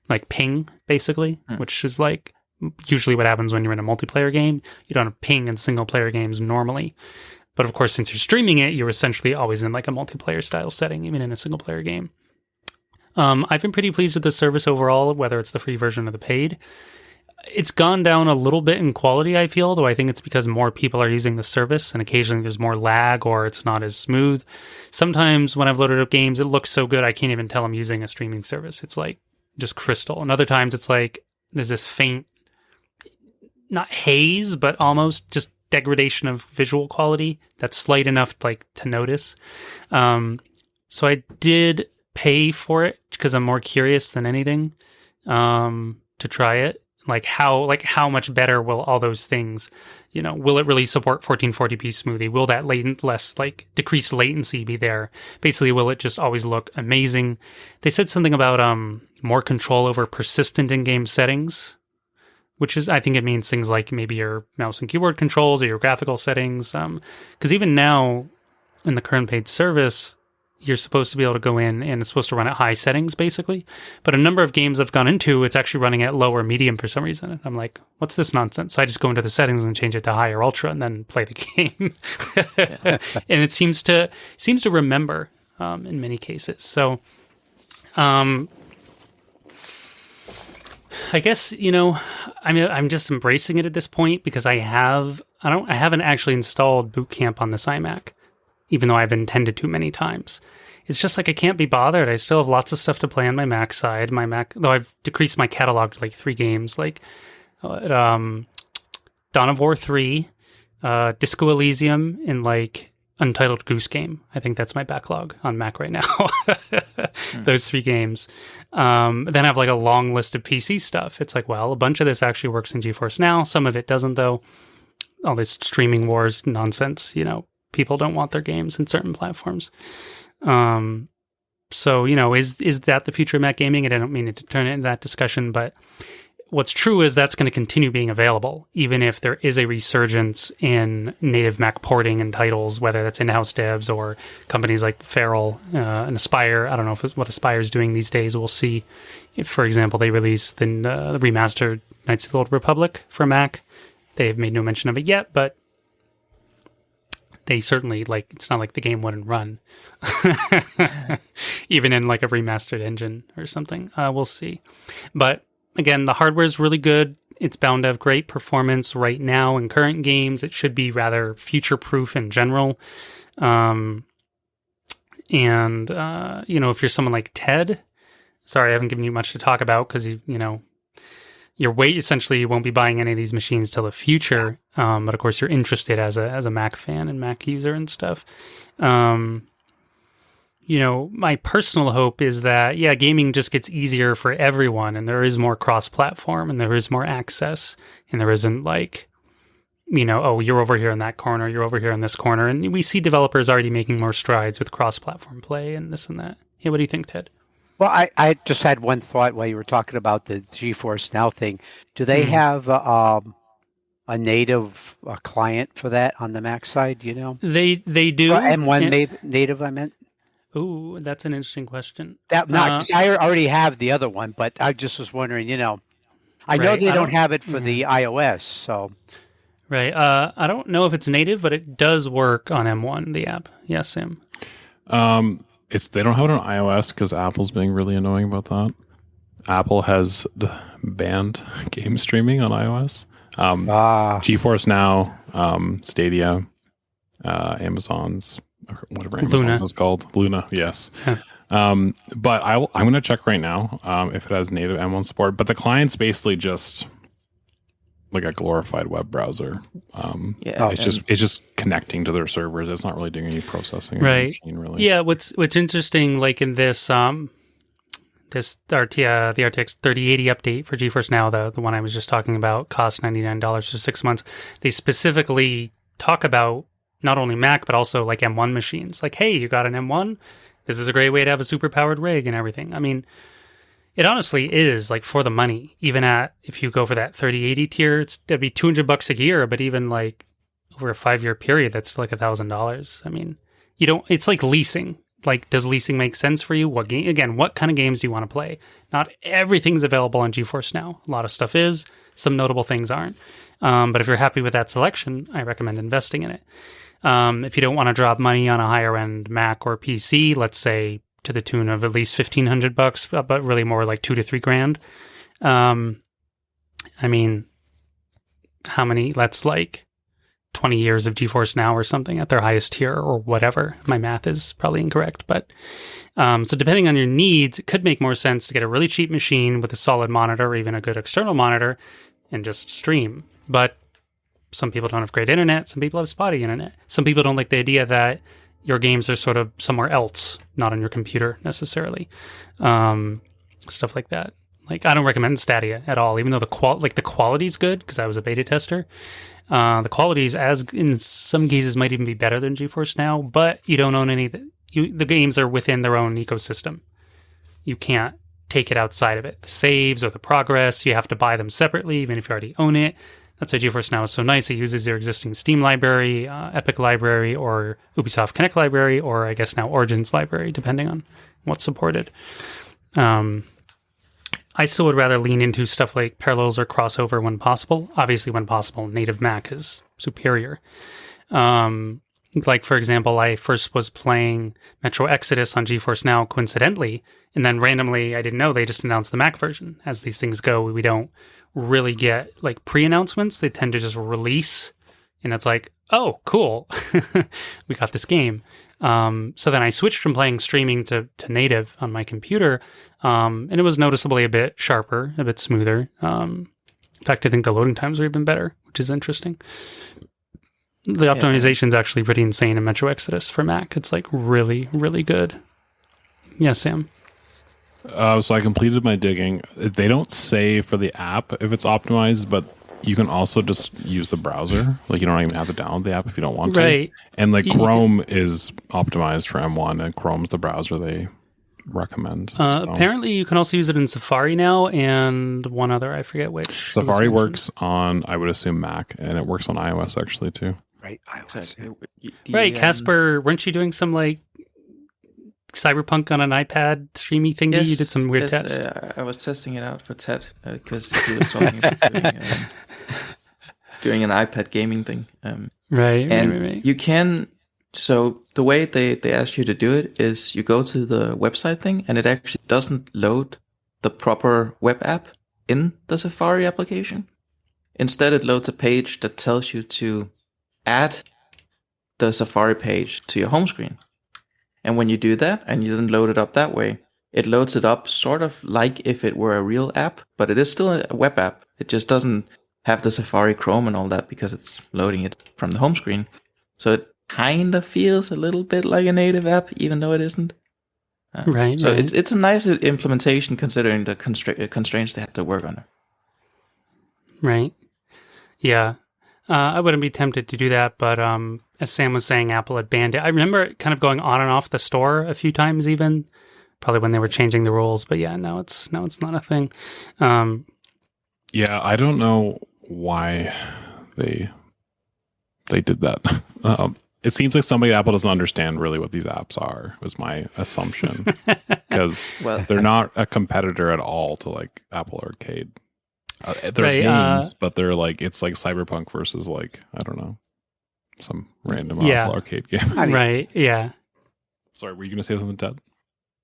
like ping, basically, which is like usually what happens when you're in a multiplayer game. You don't have ping in single player games normally. But of course, since you're streaming it, you're essentially always in like a multiplayer style setting, even in a single player game. I've been pretty pleased with the service overall, whether it's the free version or the paid. It's gone down a little bit in quality, I feel, though I think it's because more people are using the service and occasionally there's more lag or it's not as smooth. Sometimes when I've loaded up games, it looks so good I can't even tell I'm using a streaming service. It's like just crystal. And other times it's like there's this faint, not haze, but almost just degradation of visual quality that's slight enough like to notice. So I did pay for it because I'm more curious than anything to try it. Like how much better will all those things, will it really support 1440p smoothie? Will that decreased latency be there? Basically, will it just always look amazing? They said something about more control over persistent in-game settings, which is, I think it means things like maybe your mouse and keyboard controls or your graphical settings. Because even now in the current paid service, you're supposed to be able to go in and it's supposed to run at high settings, basically. But a number of games I've gone into, it's actually running at low or medium for some reason. I'm like, what's this nonsense? So I just go into the settings and change it to high or ultra and then play the game. And it seems to remember in many cases. So I guess, I'm just embracing it at this point because I haven't actually installed Boot Camp on this iMac, even though I've intended to many times. It's just like I can't be bothered. I still have lots of stuff to play on my Mac side. Though I've decreased my catalog to like 3 games, like Dawn of War 3, Disco Elysium, and like Untitled Goose Game. I think that's my backlog on Mac right now. Those 3 games. Then I have like a long list of PC stuff. It's like, well, a bunch of this actually works in GeForceNow. Some of it doesn't, though. All this streaming wars nonsense, people don't want their games in certain platforms. So, is that the future of Mac gaming? And I don't mean to turn it into that discussion, but what's true is that's going to continue being available, even if there is a resurgence in native Mac porting and titles, whether that's in-house devs or companies like Feral and Aspire. I don't know what Aspire is doing these days. We'll see if, for example, they release the remastered Knights of the Old Republic for Mac. They've made no mention of it yet, but they certainly, it's not like the game wouldn't run, even in like a remastered engine or something. We'll see. But again, the hardware is really good. It's bound to have great performance right now in current games. It should be rather future-proof in general. And if you're someone like Ted, sorry, I haven't given you much to talk about because, essentially you won't be buying any of these machines till the future. But of course you're interested as a Mac fan and Mac user and stuff. My personal hope is that, gaming just gets easier for everyone and there is more cross-platform and there is more access and there isn't you're over here in that corner, you're over here in this corner. And we see developers already making more strides with cross-platform play and this and that. Yeah, what do you think, Ted? Well, I just had one thought while you were talking about the GeForceNow thing. Do they have a native client for that on the Mac side? They do. M1 native, I meant. Ooh, that's an interesting question. I already have the other one, but I just was wondering. I know they don't have it for the iOS, so. Right. I don't know if it's native, but it does work on M1, the app. Yes, Sam. They don't have it on iOS because Apple's being really annoying about that. Apple has banned game streaming on iOS. GeForceNow, Stadia, Amazon's whatever Amazon's is called, Luna. Yes. But I'm going to check right now if it has native M1 support. But the client's basically just like a glorified web browser. It's just connecting to their servers. It's not really doing any processing on the machine, really. Yeah, what's interesting, like in this the RTX 3080 update for GeForceNow, the one I was just talking about, costs $99 for 6 months. They specifically talk about not only Mac, but also like M1 machines. Like, hey, you got an M1? This is a great way to have a super powered rig and everything. I mean, it honestly is like for the money. Even if you go for that 3080 tier, that'd be $200 a year, but even like over a 5-year period, that's like $1,000. I mean, it's like leasing. Like, does leasing make sense for you? What kind of games do you want to play? Not everything's available on GeForceNow. A lot of stuff is. Some notable things aren't. But if you're happy with that selection, I recommend investing in it. If you don't want to drop money on a higher end Mac or PC, let's say to the tune of at least $1,500, but really more like $2,000 to $3,000. I mean, how many? That's like 20 years of GeForceNow or something at their highest tier or whatever. My math is probably incorrect, but so depending on your needs, it could make more sense to get a really cheap machine with a solid monitor or even a good external monitor and just stream. But some people don't have great internet. Some people have spotty internet. Some people don't like the idea that your games are sort of somewhere else, not on your computer necessarily. Stuff like that. Like, I don't recommend Stadia at all, even though the quality is good, because I was a beta tester. The quality is, as in some cases, might even be better than GeForceNow, but you don't own any. The games are within their own ecosystem. You can't take it outside of it. The saves or the progress, you have to buy them separately, even if you already own it. That's why GeForceNow is so nice. It uses your existing Steam library, Epic library, or Ubisoft Connect library, or I guess now Origins library, depending on what's supported. I still would rather lean into stuff like Parallels or Crossover when possible. Obviously, when possible, native Mac is superior. Like, for example, I first was playing Metro Exodus on GeForceNow coincidentally, and then randomly, I didn't know, they just announced the Mac version. As these things go, we don't really get like pre-announcements. They tend to just release, and it's like, oh, cool, we got this game. So then I switched from playing streaming to native on my computer, and it was noticeably a bit sharper, a bit smoother. In fact, I think the loading times are even better, which is interesting. The optimization is actually pretty insane in Metro Exodus for Mac. It's like really, really good. Yeah, Sam. So I completed my digging. They don't say for the app if it's optimized, but you can also just use the browser. Like, you don't even have to download the app if you don't want to. Right. And like Chrome is optimized for M1, and Chrome's the browser they recommend. So. Apparently, you can also use it in Safari now, and one other, I forget which. Safari works on, I would assume, Mac, and it works on iOS actually too. Right, iOS. Right, Casper, weren't you doing some like Cyberpunk on an iPad streamy thingy? Yes, you did some weird tests. I was testing it out for Ted because he was talking about doing an iPad gaming thing. Right. You can. So the way they ask you to do it is you go to the website thing, and it actually doesn't load the proper web app in the Safari application. Instead, it loads a page that tells you to add the Safari page to your home screen. And when you do that, and you then load it up that way, it loads it up sort of like if it were a real app, but it is still a web app. It just doesn't have the Safari Chrome and all that because it's loading it from the home screen. So it kind of feels a little bit like a native app, even though it isn't. Right. So it's a nice implementation considering the constraints they had to work on. Right. Yeah. I wouldn't be tempted to do that, but as Sam was saying, Apple had banned it. I remember it kind of going on and off the store a few times, even probably when they were changing the rules. But yeah, now it's not a thing. Yeah, I don't know why they did that. It seems like somebody at Apple doesn't understand really what these apps are, was my assumption, because they're not a competitor at all to like Apple Arcade. They're games, but they're like, it's like Cyberpunk versus like, I don't know, some random Apple Arcade game. Right, yeah. Sorry, were you going to say something, Ted?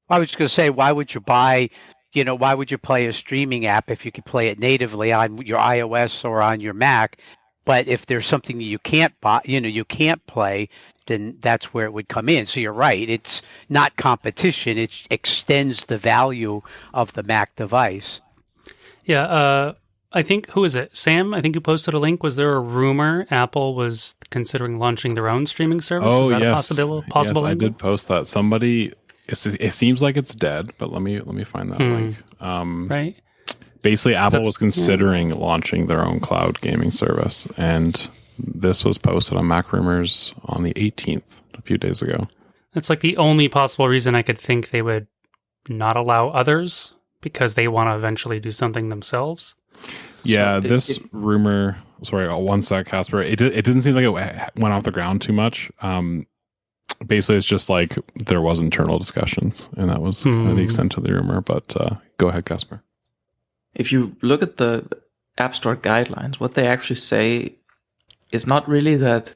I was going to say, why would you play a streaming app if you could play it natively on your iOS or on your Mac? But if there's something that you can't buy, you can't play, then that's where it would come in. So you're right. It's not competition. It extends the value of the Mac device. Yeah, I think, who is it? Sam, I think you posted a link. Was there a rumor Apple was considering launching their own streaming service? Oh, is that yes. a possible Yes, I did post that. Somebody it seems like it's dead, but let me find that link. Right. Basically, Apple was considering launching their own cloud gaming service, and this was posted on Mac Rumors on the 18th, a few days ago. That's like the only possible reason I could think they would not allow others, because they want to eventually do something themselves. Yeah, this rumor. Sorry, one sec, Casper. It didn't seem like it went off the ground too much. Basically, it's just like there was internal discussions, and that was kind of the extent of the rumor. But go ahead, Casper. If you look at the App Store guidelines, what they actually say is not really that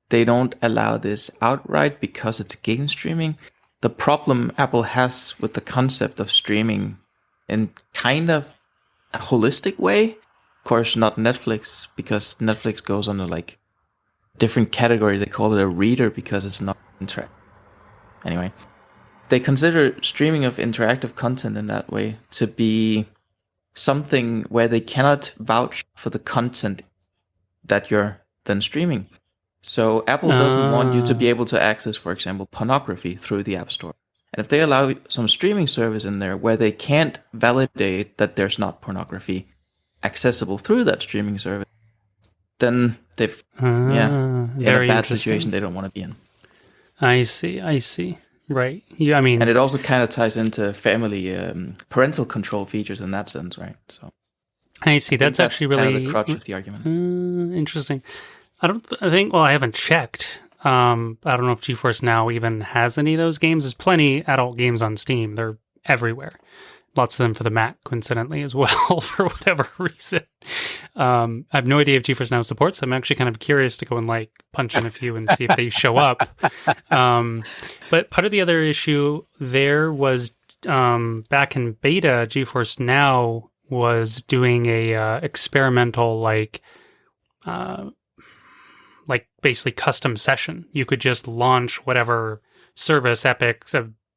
they don't allow this outright because it's game streaming. The problem Apple has with the concept of streaming in kind of a holistic way, of course, not Netflix, because Netflix goes on a like different category. They call it a reader because it's not interactive. Anyway, they consider streaming of interactive content in that way to be something where they cannot vouch for the content that you're then streaming. So Apple doesn't want you to be able to access, for example, pornography through the App Store. And if they allow some streaming service in there where they can't validate that there's not pornography accessible through that streaming service, then they've in a bad situation they don't want to be in. I see. Right. Yeah, I mean, and it also kind of ties into family parental control features in that sense, right? So I see. That's actually really kind of the crutch of the argument. Interesting. I haven't checked. I don't know if GeForceNow even has any of those games. There's plenty adult games on Steam. They're everywhere. Lots of them for the Mac, coincidentally, as well, for whatever reason. I have no idea if GeForceNow supports them. I'm actually kind of curious to go and like punch in a few and see if they show up. But part of the other issue there was back in beta, GeForceNow was doing a experimental basically custom session. You could just launch whatever service, Epic,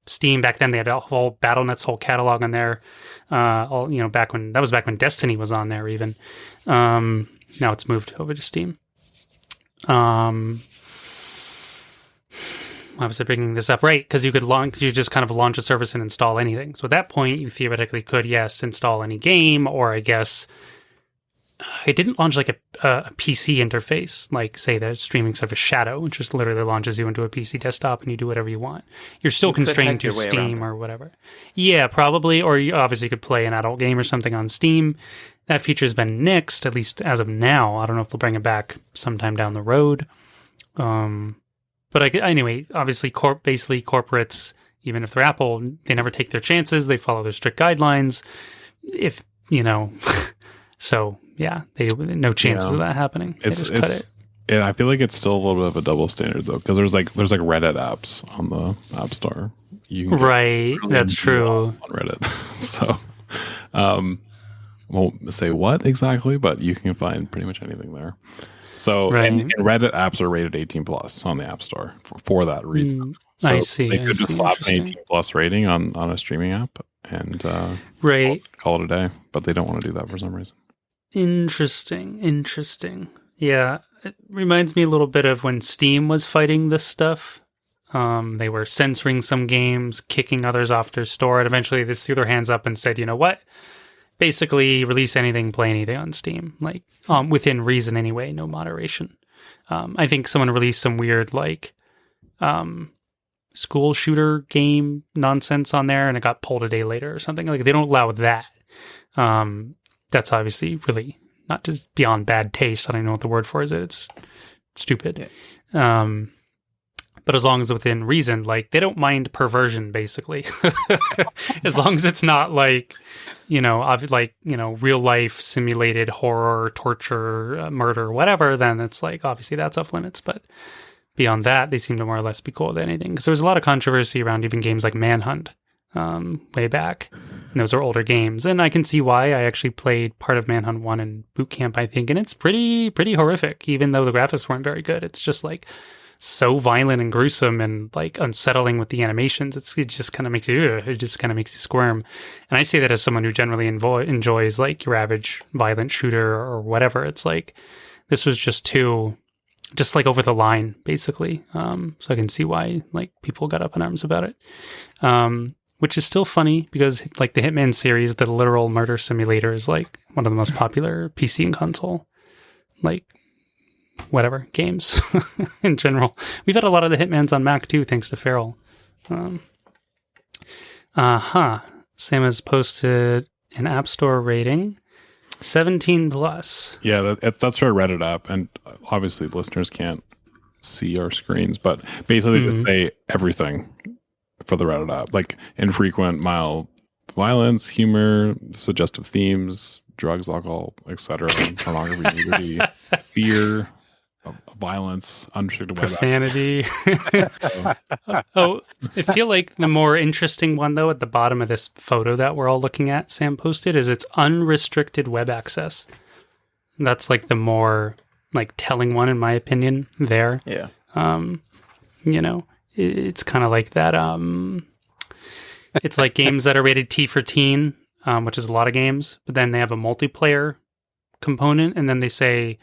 Steam. Back then they had a whole BattleNet's whole catalog on there. Back when Destiny was on there even. Now it's moved over to Steam. Why was I bringing this up? Right, because you just kind of launch a service and install anything. So at that point, you theoretically could, yes, install any game, or I guess it didn't launch like a PC interface, like say the streaming service Shadow, which just literally launches you into a PC desktop and you do whatever you want. You're still constrained to Steam or whatever. Yeah, probably. Or you obviously could play an adult game or something on Steam. That feature's been nixed, at least as of now. I don't know if they'll bring it back sometime down the road. But anyway, obviously, corporates, even if they're Apple, they never take their chances. They follow their strict guidelines. So yeah, no chances of that happening. They just cut it. Yeah, I feel like it's still a little bit of a double standard though, because there's Reddit apps on the App Store. Right, that's true. On Reddit, so won't say what exactly, but you can find pretty much anything there. So and Reddit apps are rated 18+ on the App Store for that reason. So I see. They could just slap an 18+ rating on a streaming app and call it a day, but they don't want to do that for some reason. Interesting. Yeah, it reminds me a little bit of when Steam was fighting this stuff. They were censoring some games, kicking others off their store, and eventually they threw their hands up and said, you know what? Basically, release anything, play anything on Steam, like within reason anyway, no moderation. I think someone released some weird school shooter game nonsense on there, and it got pulled a day later or something. Like they don't allow that. That's obviously really not just beyond bad taste. I don't know what the word for is. It's stupid. Yeah. But as long as within reason, like they don't mind perversion, basically, as long as it's not real life simulated horror, torture, murder, whatever. Then it's like obviously that's off limits. But beyond that, they seem to more or less be cool with anything. Because there was a lot of controversy around even games like Manhunt. Way back, and those are older games, and I can see why. I actually played part of Manhunt 1 in boot camp, I think, and it's pretty horrific, even though the graphics weren't very good. It's just like so violent and gruesome and like unsettling with the animations. It just kind of makes you squirm. And I say that as someone who generally enjoys like your average violent shooter or whatever. It's like this was just too just like over the line, basically. So I can see why like people got up in arms about it. Which is still funny because like the Hitman series, the literal murder simulator is like one of the most popular PC and console, like whatever games in general. We've had a lot of the Hitmans on Mac too, thanks to Feral. Sam has posted an App Store rating, 17 plus. Yeah, that's for a Reddit app, and obviously listeners can't see our screens, but basically they say everything for the Reddit app, like infrequent, mild violence, humor, suggestive themes, drugs, alcohol, etc., pornography, nudity, fear, violence, unrestricted web profanity. I feel like the more interesting one, though, at the bottom of this photo that we're all looking at, Sam posted, is it's unrestricted web access. That's like the more like telling one, in my opinion, there. Yeah. You know, it's kind of like that. It's like games that are rated T for teen, which is a lot of games, but then they have a multiplayer component, and then they say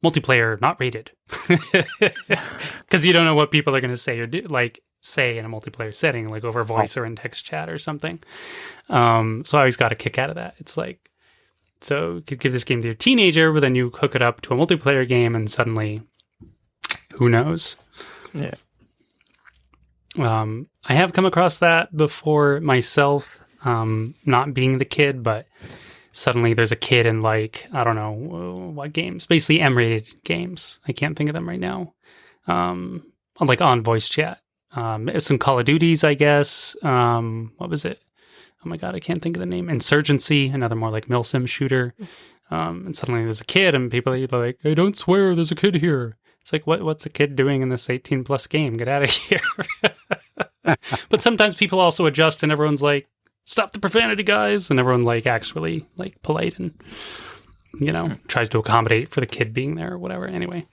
multiplayer not rated, because you don't know what people are going to say or do, like say in a multiplayer setting, like over voice or in text chat or something. So I always got a kick out of that. It's like, so you could give this game to your teenager, but then you hook it up to a multiplayer game, and suddenly, who knows? Yeah. I have come across that before myself, not being the kid, but suddenly there's a kid in like, I don't know what games, basically M-rated games. I can't think of them right now. Like on voice chat. Some Call of Duties, I guess. What was it? Oh my God, I can't think of the name. Insurgency, another more like milsim shooter. And suddenly there's a kid, and people are like, hey, don't swear, there's a kid here. It's like, what's a kid doing in this 18 plus game? Get out of here. But sometimes people also adjust, and everyone's like, stop the profanity, guys. And everyone like acts really like polite and, you know, tries to accommodate for the kid being there or whatever. Anyway.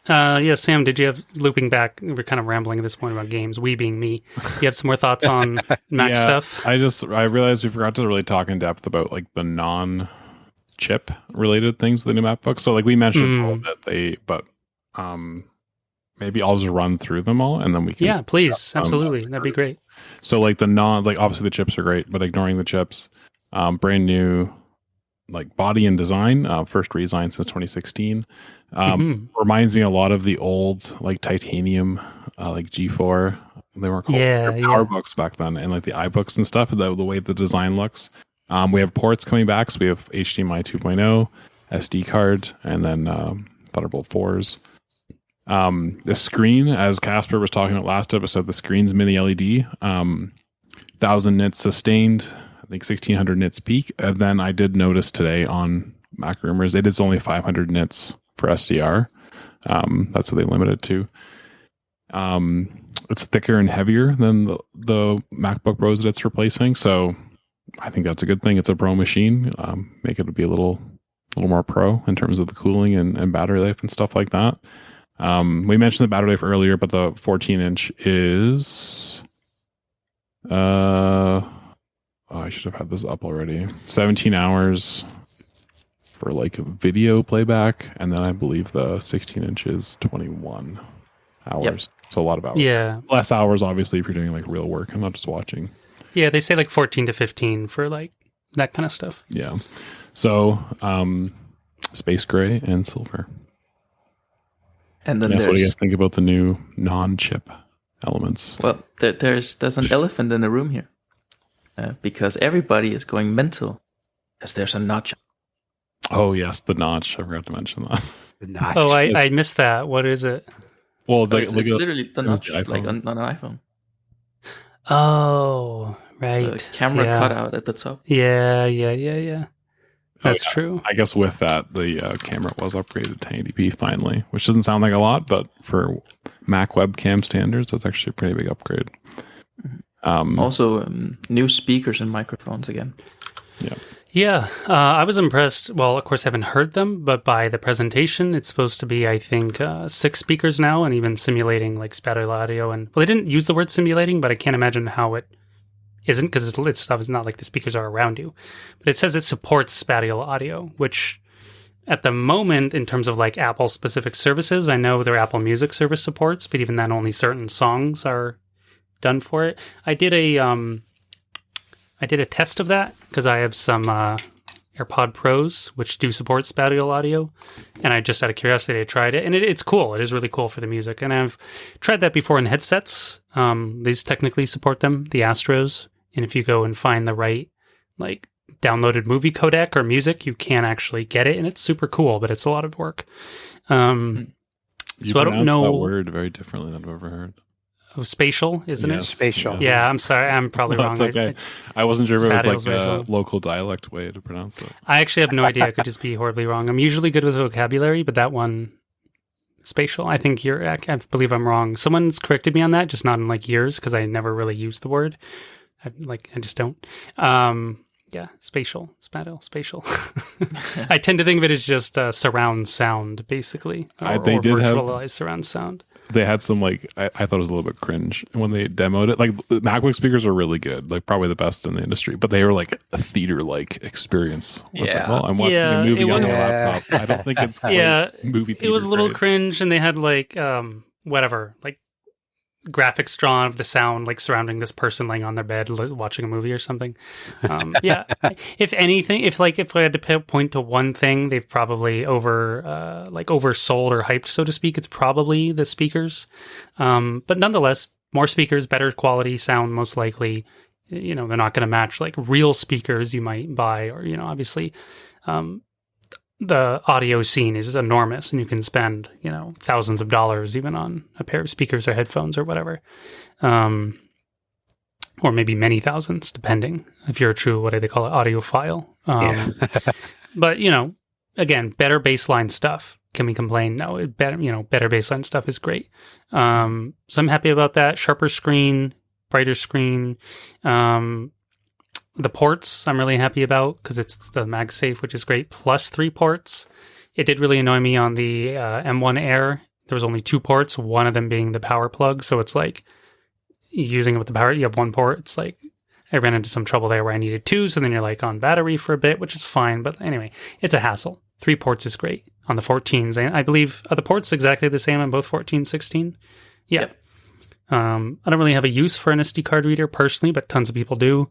Yeah, Sam, did you have, looping back, we're kind of rambling at this point about games, we being me. You have some more thoughts on Mac stuff? I realized we forgot to really talk in depth about like the non-chip related things with the new MacBook. So like we mentioned a little bit, but maybe I'll just run through them all and then we can. Yeah, please. Absolutely. That'd be great. So like like obviously the chips are great, but ignoring the chips, brand new like body and design, first redesign since 2016. Reminds me a lot of the old like titanium, like G4. They weren't called PowerBooks back then, and like the iBooks and stuff. The way the design looks. We have ports coming back, so we have HDMI 2.0, SD card, and then Thunderbolt 4s. The screen, as Casper was talking about last episode, the screen's mini LED, 1000 nits sustained, I think 1600 nits peak. And then I did notice today on Mac Rumors, it is only 500 nits for SDR. That's what they limit it to. It's thicker and heavier than the MacBook Pros that it's replacing. So I think that's a good thing. It's a pro machine. Make it be a little more pro in terms of the cooling and battery life and stuff like that. We mentioned the battery life earlier, but the 14-inch is I should have had this up already. 17 hours for like video playback, and then I believe the 16-inch is 21 hours. Yep. So a lot of hours. Yeah. Less hours, obviously, if you're doing like real work and not just watching. Yeah, they say like 14 to 15 for like that kind of stuff. Yeah. So space gray and silver. And then so what do you guys think about the new non-chip elements? Well, there's an elephant in the room here, because everybody is going mental, as there's a notch. Oh yes, the notch. I forgot to mention that. The notch. Oh, I missed that. What is it? Well, it's literally the notch, like on an iPhone. Oh, right. The camera cutout at the top. Yeah. That's true. I guess with that, the camera was upgraded to 1080p finally, which doesn't sound like a lot, but for Mac webcam standards, that's actually a pretty big upgrade. Also, new speakers and microphones again. Yeah, I was impressed. Well, of course, I haven't heard them, but by the presentation, it's supposed to be, I think, 6 speakers now, and even simulating like spatial audio. And well, they didn't use the word simulating, but I can't imagine how it isn't, because it's not like the speakers are around you. But it says it supports spatial audio, which at the moment, in terms of like Apple specific services, I know their Apple Music service supports, but even then, only certain songs are done for it. I did a test of that because I have some AirPod Pros which do support spatial audio, and I just out of curiosity I tried it, and it's cool. It is really cool for the music, and I've tried that before in headsets. These technically support them, the Astros, and if you go and find the right like downloaded movie codec or music, you can actually get it, and it's super cool, but it's a lot of work. You So I don't know that word very differently than I've ever heard. Oh, spatial, isn't it? Spatial. Yeah, I'm sorry. I'm probably wrong. It's okay. I wasn't sure if it was like spatial. a local dialect way to pronounce it. I actually have no idea. I could just be horribly wrong. I'm usually good with vocabulary, but that one, spatial, I think I believe I'm wrong. Someone's corrected me on that, just not in like years, because I never really used the word. I just don't. Yeah, spatial. I tend to think of it as just surround sound, basically. They did have virtualized surround sound. They had some like I thought it was a little bit cringe when they demoed it. Like MacBook speakers are really good, like probably the best in the industry, but they were like a theater-like experience. It's like, well, I'm watching a movie on a laptop. I don't think it's quite movie theater. It was a little grade. cringe, and they had like whatever, like graphics drawn of the sound like surrounding this person laying on their bed watching a movie or something. If anything, if I had to point to one thing, they've probably oversold or hyped, so to speak, it's probably the speakers. But nonetheless, more speakers, better quality sound, most likely. They're not going to match like real speakers you might buy, or obviously the audio scene is enormous, and you can spend, thousands of dollars even on a pair of speakers or headphones or whatever. Or maybe many thousands, depending if you're a true, what do they call it, audiophile. But, again, better baseline stuff. Can we complain? No, better baseline stuff is great. So I'm happy about that. Sharper screen, brighter screen. The ports I'm really happy about because it's the MagSafe, which is great, plus 3 ports. It did really annoy me on the M1 Air. There was only 2 ports, one of them being the power plug. So it's like using it with the power, you have 1 port. It's like I ran into some trouble there where I needed 2. So then you're like on battery for a bit, which is fine. But anyway, it's a hassle. 3 ports is great on the 14s. And I believe, are the ports exactly the same on both 14, 16? Yeah. Yep. I don't really have a use for an SD card reader personally, but tons of people do.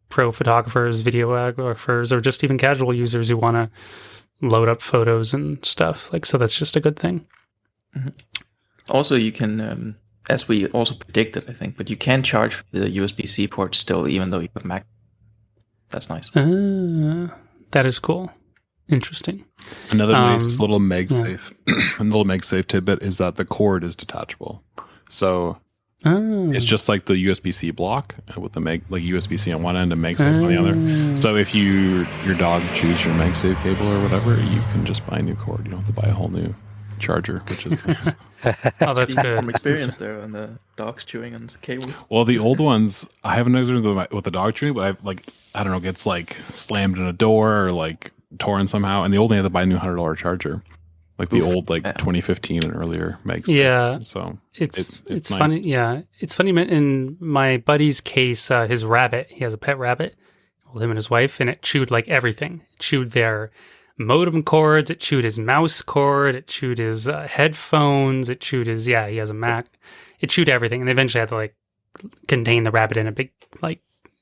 Pro photographers, videographers, or just even casual users who want to load up photos and stuff. So that's just a good thing. Mm-hmm. Also, you can, as we also predicted, I think, but you can charge the USB-C port still, even though you have Mac. That's nice. That is cool. Interesting. Another nice little MagSafe, a little MagSafe tidbit is that the cord is detachable. So it's just like the USB-C block with the USB-C on one end and MagSafe on the other. So if your dog chews your MagSafe cable or whatever, you can just buy a new cord. You don't have to buy a whole new charger, which is nice. Oh, that's good. From experience there, and the dogs chewing on cables. Well, the old ones, I haven't noticed with the dog chewing, but I don't know, gets like slammed in a door or like torn somehow. And the old one had to buy a new $100 charger. Like the old 2015 and earlier MagSafe. Yeah. So it's nice. funny. Yeah. It's funny in my buddy's case, his rabbit, he has a pet rabbit, well, him and his wife, and it chewed like everything. It chewed their modem cords. It chewed his mouse cord. It chewed his headphones. It chewed he has a Mac. It chewed everything. And they eventually had to contain the rabbit in a big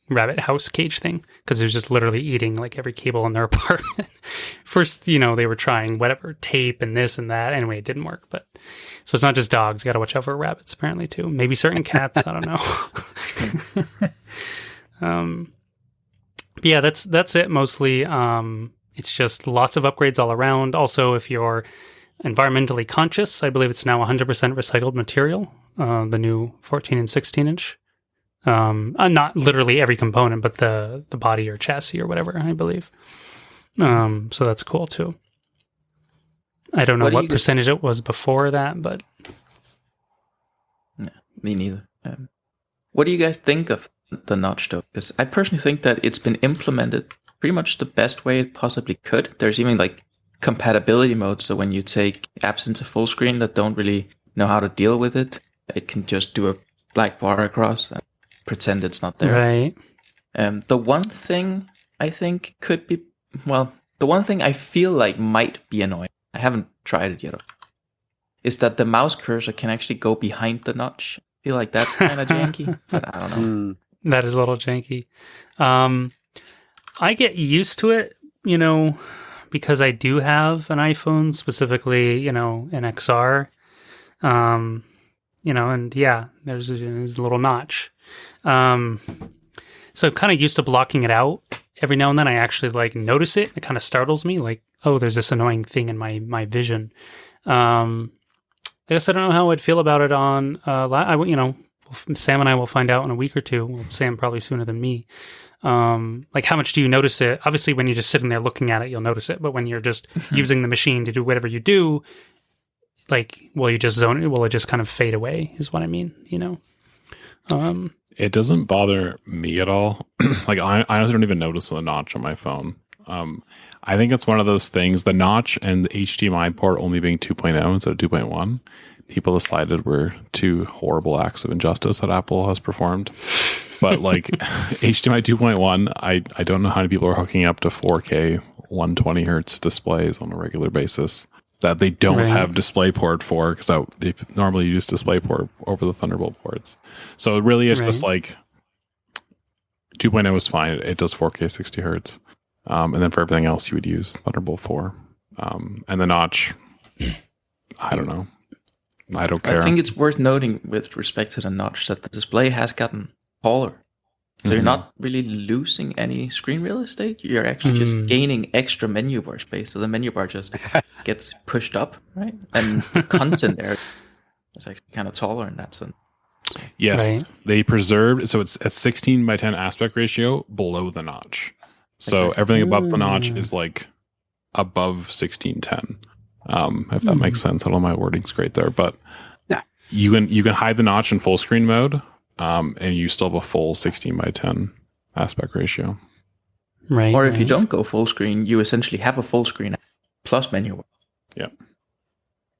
rabbit house cage thing because it was just literally eating every cable in their apartment. First, they were trying whatever tape and this and that. Anyway, it didn't work. But so it's not just dogs. You got to watch out for rabbits apparently too. Maybe certain cats. I don't know. But yeah, that's it mostly. It's just lots of upgrades all around. Also, if you're environmentally conscious, I believe it's now 100% recycled material. The new 14 and 16 inch. Not literally every component, but the body or chassis or whatever, I believe. So that's cool too. I don't know what percentage it was before that, but yeah, me neither. What do you guys think of the notch though? Because I personally think that it's been implemented pretty much the best way it possibly could. There's even compatibility mode, so when you take apps into full screen that don't really know how to deal with it, it can just do a black bar across and pretend it's not there. Right. The one thing I think could be, The one thing I feel like might be annoying, I haven't tried it yet, is that the mouse cursor can actually go behind the notch. I feel like that's kind of janky, but I don't know. That is a little janky. I get used to it, because I do have an iPhone, specifically, an XR. And yeah, there's a little notch. So I'm kind of used to blocking it out. Every now and then I actually notice it. It kind of startles me, oh, there's this annoying thing in my vision. I guess I don't know how I'd feel about it on, Sam and I will find out in a week or two. Well, Sam probably sooner than me. How much do you notice it? Obviously, when you're just sitting there looking at it, you'll notice it. But when you're just using the machine to do whatever you do, will you just zone it? Will it just kind of fade away is what I mean, It doesn't bother me at all. I honestly don't even notice the notch on my phone. I think it's one of those things, the notch and the HDMI port only being 2.0 instead of 2.1. People decided were two horrible acts of injustice that Apple has performed. But HDMI 2.1, I don't know how many people are hooking up to 4K 120 hertz displays on a regular basis that they don't have DisplayPort for, because they normally use DisplayPort over the Thunderbolt ports. So it really is just 2.0 is fine. It does 4K 60 hertz. And then for everything else, you would use Thunderbolt 4. And the notch, I don't know. I don't care. I think it's worth noting with respect to the notch that the display has gotten taller. So you're not really losing any screen real estate. You're actually just gaining extra menu bar space. So the menu bar just gets pushed up, right? And the content area is actually kind of taller in that sense. Yes, they preserved. So it's a 16 by 10 aspect ratio below the notch. So everything above the notch is above 1610. If that makes sense. I don't know, my wording's great there, but you can hide the notch in full screen mode. And you still have a full 16 by 10 aspect ratio. Right. Or if you don't go full screen, you essentially have a full screen plus menu. Yeah.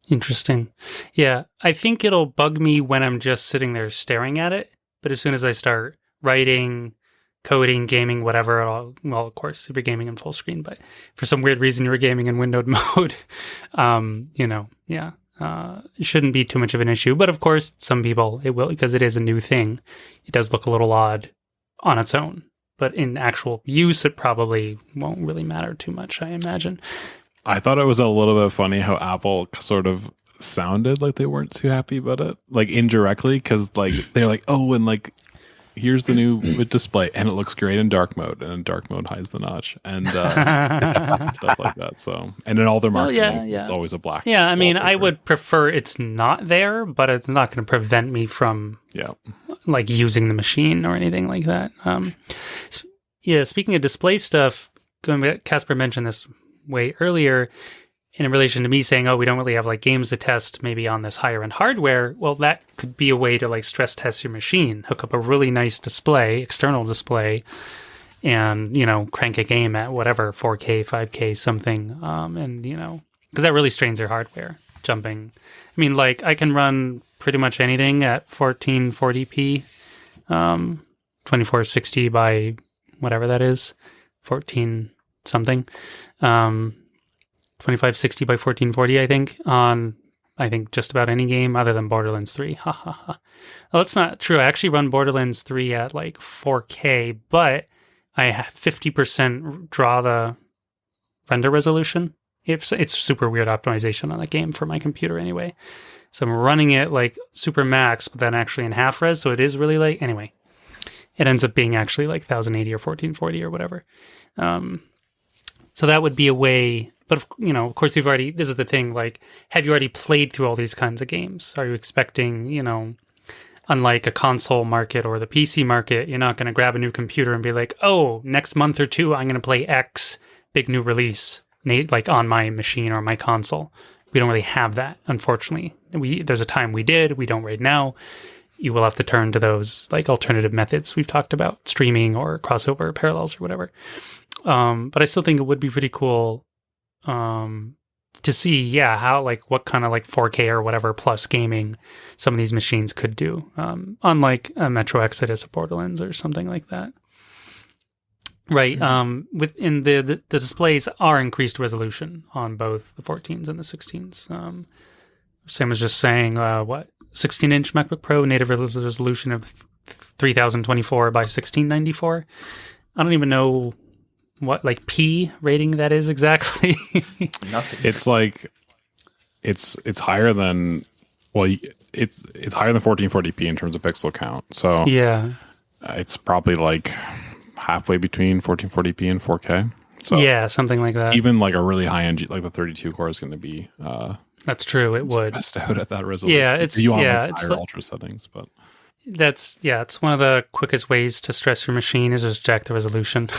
Interesting. Yeah. I think it'll bug me when I'm just sitting there staring at it. But as soon as I start writing, coding, gaming, whatever, well, of course, if you're gaming in full screen, but for some weird reason you were gaming in windowed mode, it shouldn't be too much of an issue. But of course, some people, it will, because it is a new thing. It does look a little odd on its own. But in actual use, it probably won't really matter too much, I imagine. I thought it was a little bit funny how Apple sort of sounded like they weren't too happy about it. Indirectly, because they're oh, and here's the new display, and it looks great in dark mode, and in dark mode hides the notch, and stuff like that. So, and in all their marketing, it's always a black. Yeah, I mean, I would prefer it's not there, but it's not going to prevent me from using the machine or anything like that. Speaking of display stuff, going back, Casper mentioned this way earlier in relation to me saying, oh, we don't really have games to test maybe on this higher end hardware. Well, that could be a way to stress test your machine, hook up a really nice display, external display, and, crank a game at whatever, 4K, 5K, something. Because that really strains your hardware jumping. I mean, I can run pretty much anything at 1440p, 2460 by whatever that is, 14 something. 2560 by 1440, I think, on just about any game other than Borderlands 3. Ha ha ha. Well, that's not true. I actually run Borderlands 3 at 4K, but I 50% draw the render resolution. It's super weird optimization on that game for my computer anyway. So I'm running it super max, but then actually in half res, so it is really anyway. It ends up being actually 1080 or 1440 or whatever. So that would be a way. But, of course, this is the thing, have you already played through all these kinds of games? Are you expecting, unlike a console market or the PC market, you're not going to grab a new computer and be oh, next month or two, I'm going to play X big new release, on my machine or my console. We don't really have that, unfortunately. There's a time we did, we don't right now. You will have to turn to those, alternative methods we've talked about, streaming or crossover parallels or whatever. But I still think it would be pretty cool to see, how what kind of 4K or whatever plus gaming some of these machines could do, unlike a Metro Exodus or Borderlands or something like that. Right. Within the displays are increased resolution on both the 14s and the 16s. Sam was just saying, 16-inch MacBook Pro native resolution of 3024 by 1694. I don't even know what like P rating that is exactly. Nothing. It's like it's higher than it's higher than 1440p in terms of pixel count. So yeah, it's probably like halfway between 1440p and 4K. So yeah, something like that. even like a really high end, like the 32 core is going to be That's true. It would. stressed out at that resolution. Yeah, it's you want yeah, like it's higher like, ultra settings, but it's one of the quickest ways to stress your machine is just jack the resolution.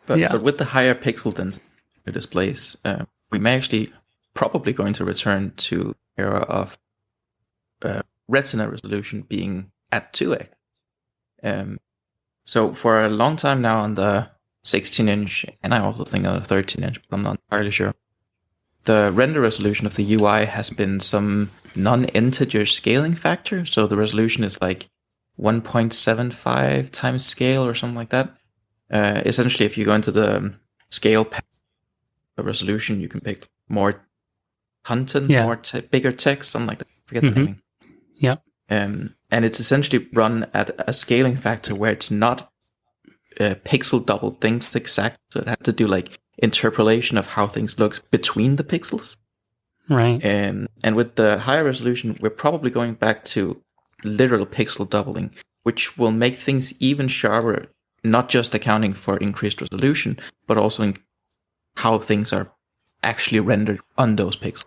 But with the higher pixel density displays, we may actually probably going to return to era of Retina resolution being at 2x. So for a long time now on the 16-inch, and I also think on the 13-inch, but I'm not entirely sure, the render resolution of the UI has been some non-integer scaling factor. So the resolution is like 1.75 times scale or something like that. Essentially, if you go into the scale resolution, you can pick more content, more bigger text, something like that. I forget the naming. Yeah. And it's essentially run at a scaling factor where it's not pixel double things exact. So it had to do like interpolation of how things looks between the pixels. Right. And with the higher resolution, we're probably going back to literal pixel doubling, which will make things even sharper, not just accounting for increased resolution, but also in how things are actually rendered on those pixels.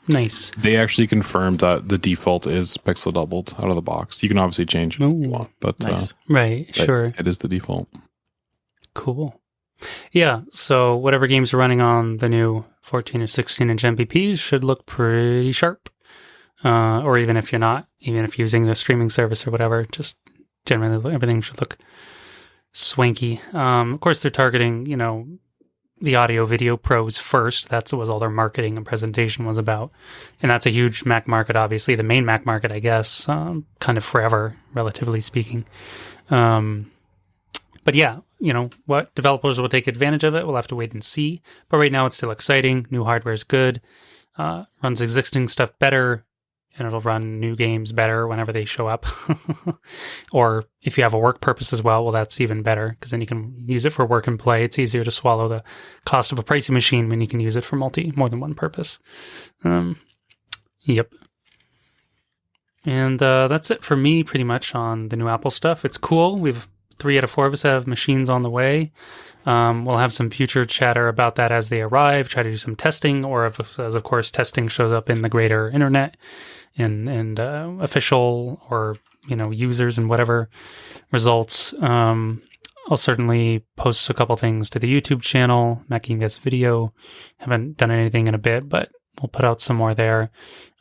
Nice. they actually confirmed that the default is pixel doubled out of the box. You can obviously change it if you want, but Nice. Right. Sure. it is the default. Cool. Yeah. So whatever games are running on the new 14 or 16-inch MPPs should look pretty sharp. Or even if you're not, even if using the streaming service or whatever, just generally everything should look swanky. Of course, they're targeting, the audio video pros first. That's what all their marketing and presentation was about. And that's a huge Mac market, obviously. The main Mac market, I guess, kind of forever, relatively speaking. But yeah, what developers will take advantage of it, we'll have to wait and see. But right now it's still exciting. New hardware is good. Runs existing stuff better. And it'll run new games better whenever they show up. Or if you have a work purpose as well, that's even better because then you can use it for work and play. It's easier to swallow the cost of a pricey machine when you can use it for more than one purpose. Yep. And that's it for me pretty much on the new Apple stuff. It's cool. We've 3 out of 4 of us have machines on the way. We'll have some future chatter about that as they arrive, try to do some testing, or as of course testing shows up in the greater internet and official or users and whatever results. I'll certainly post a couple things to the YouTube channel, Mac Game Gets Video. Haven't done anything in a bit, but we'll put out some more there.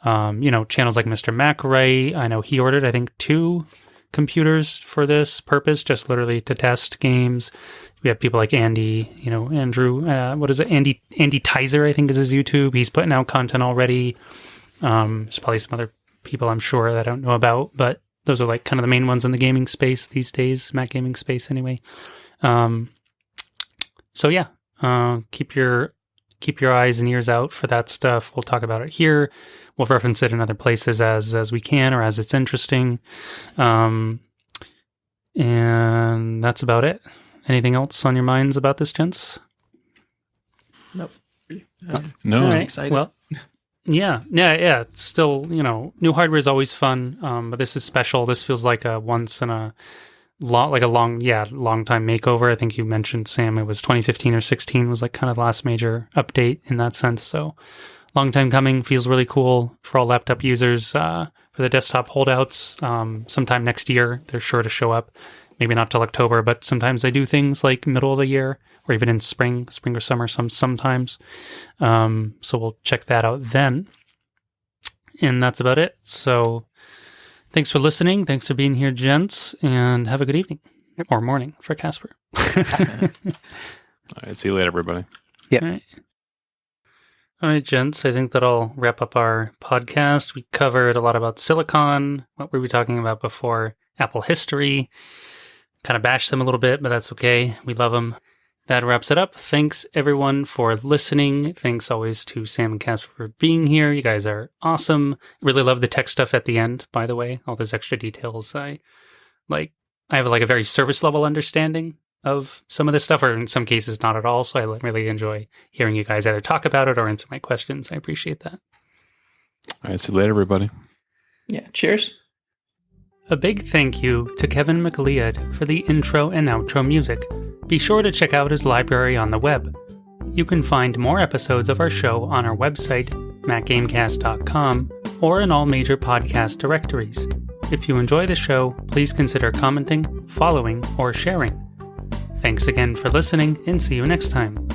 Channels like Mr. Macray, I know he ordered, I think, 2 computers for this purpose, just literally to test games. We have people like Andy, Andrew, Andy Tizer, I think is his YouTube. He's putting out content already. There's probably some other people I'm sure that I don't know about, but those are like kind of the main ones in the gaming space these days, Mac gaming space anyway. So yeah, keep your eyes and ears out for that stuff. We'll talk about it here. We'll reference it in other places as we can or as it's interesting. And that's about it. Anything else on your minds about this, gents? Nope. No. All right. Excited. Well, yeah. It's still, new hardware is always fun, but this is special. This feels like a once in a long time makeover. I think you mentioned, Sam, it was 2015 or 16 was like kind of the last major update in that sense. So long time coming, feels really cool for all laptop users. For the desktop holdouts, sometime next year, they're sure to show up. Maybe not till October, but sometimes they do things like middle of the year or even in spring or summer sometimes. So we'll check that out then. And that's about it. So thanks for listening. Thanks for being here, gents, and have a good evening or morning for Casper. All right, see you later, everybody. Yeah. All right, gents, I think that'll wrap up our podcast. We covered a lot about Silicon. What were we talking about before? Apple history. kind of bash them a little bit, but that's okay. We love them. That wraps it up. Thanks everyone for listening. Thanks always to Sam and Cass for being here. You guys are awesome. Really love the tech stuff at the end, by the way. All those extra details. I have like a very surface level understanding of some of this stuff, or in some cases not at all. So I really enjoy hearing you guys either talk about it or answer my questions. I appreciate that. All right, see you later, everybody. Yeah, cheers. A big thank you to Kevin McLeod for the intro and outro music. Be sure to check out his library on the web. You can find more episodes of our show on our website, macgamecast.com, or in all major podcast directories. If you enjoy the show, please consider commenting, following, or sharing. Thanks again for listening, and see you next time.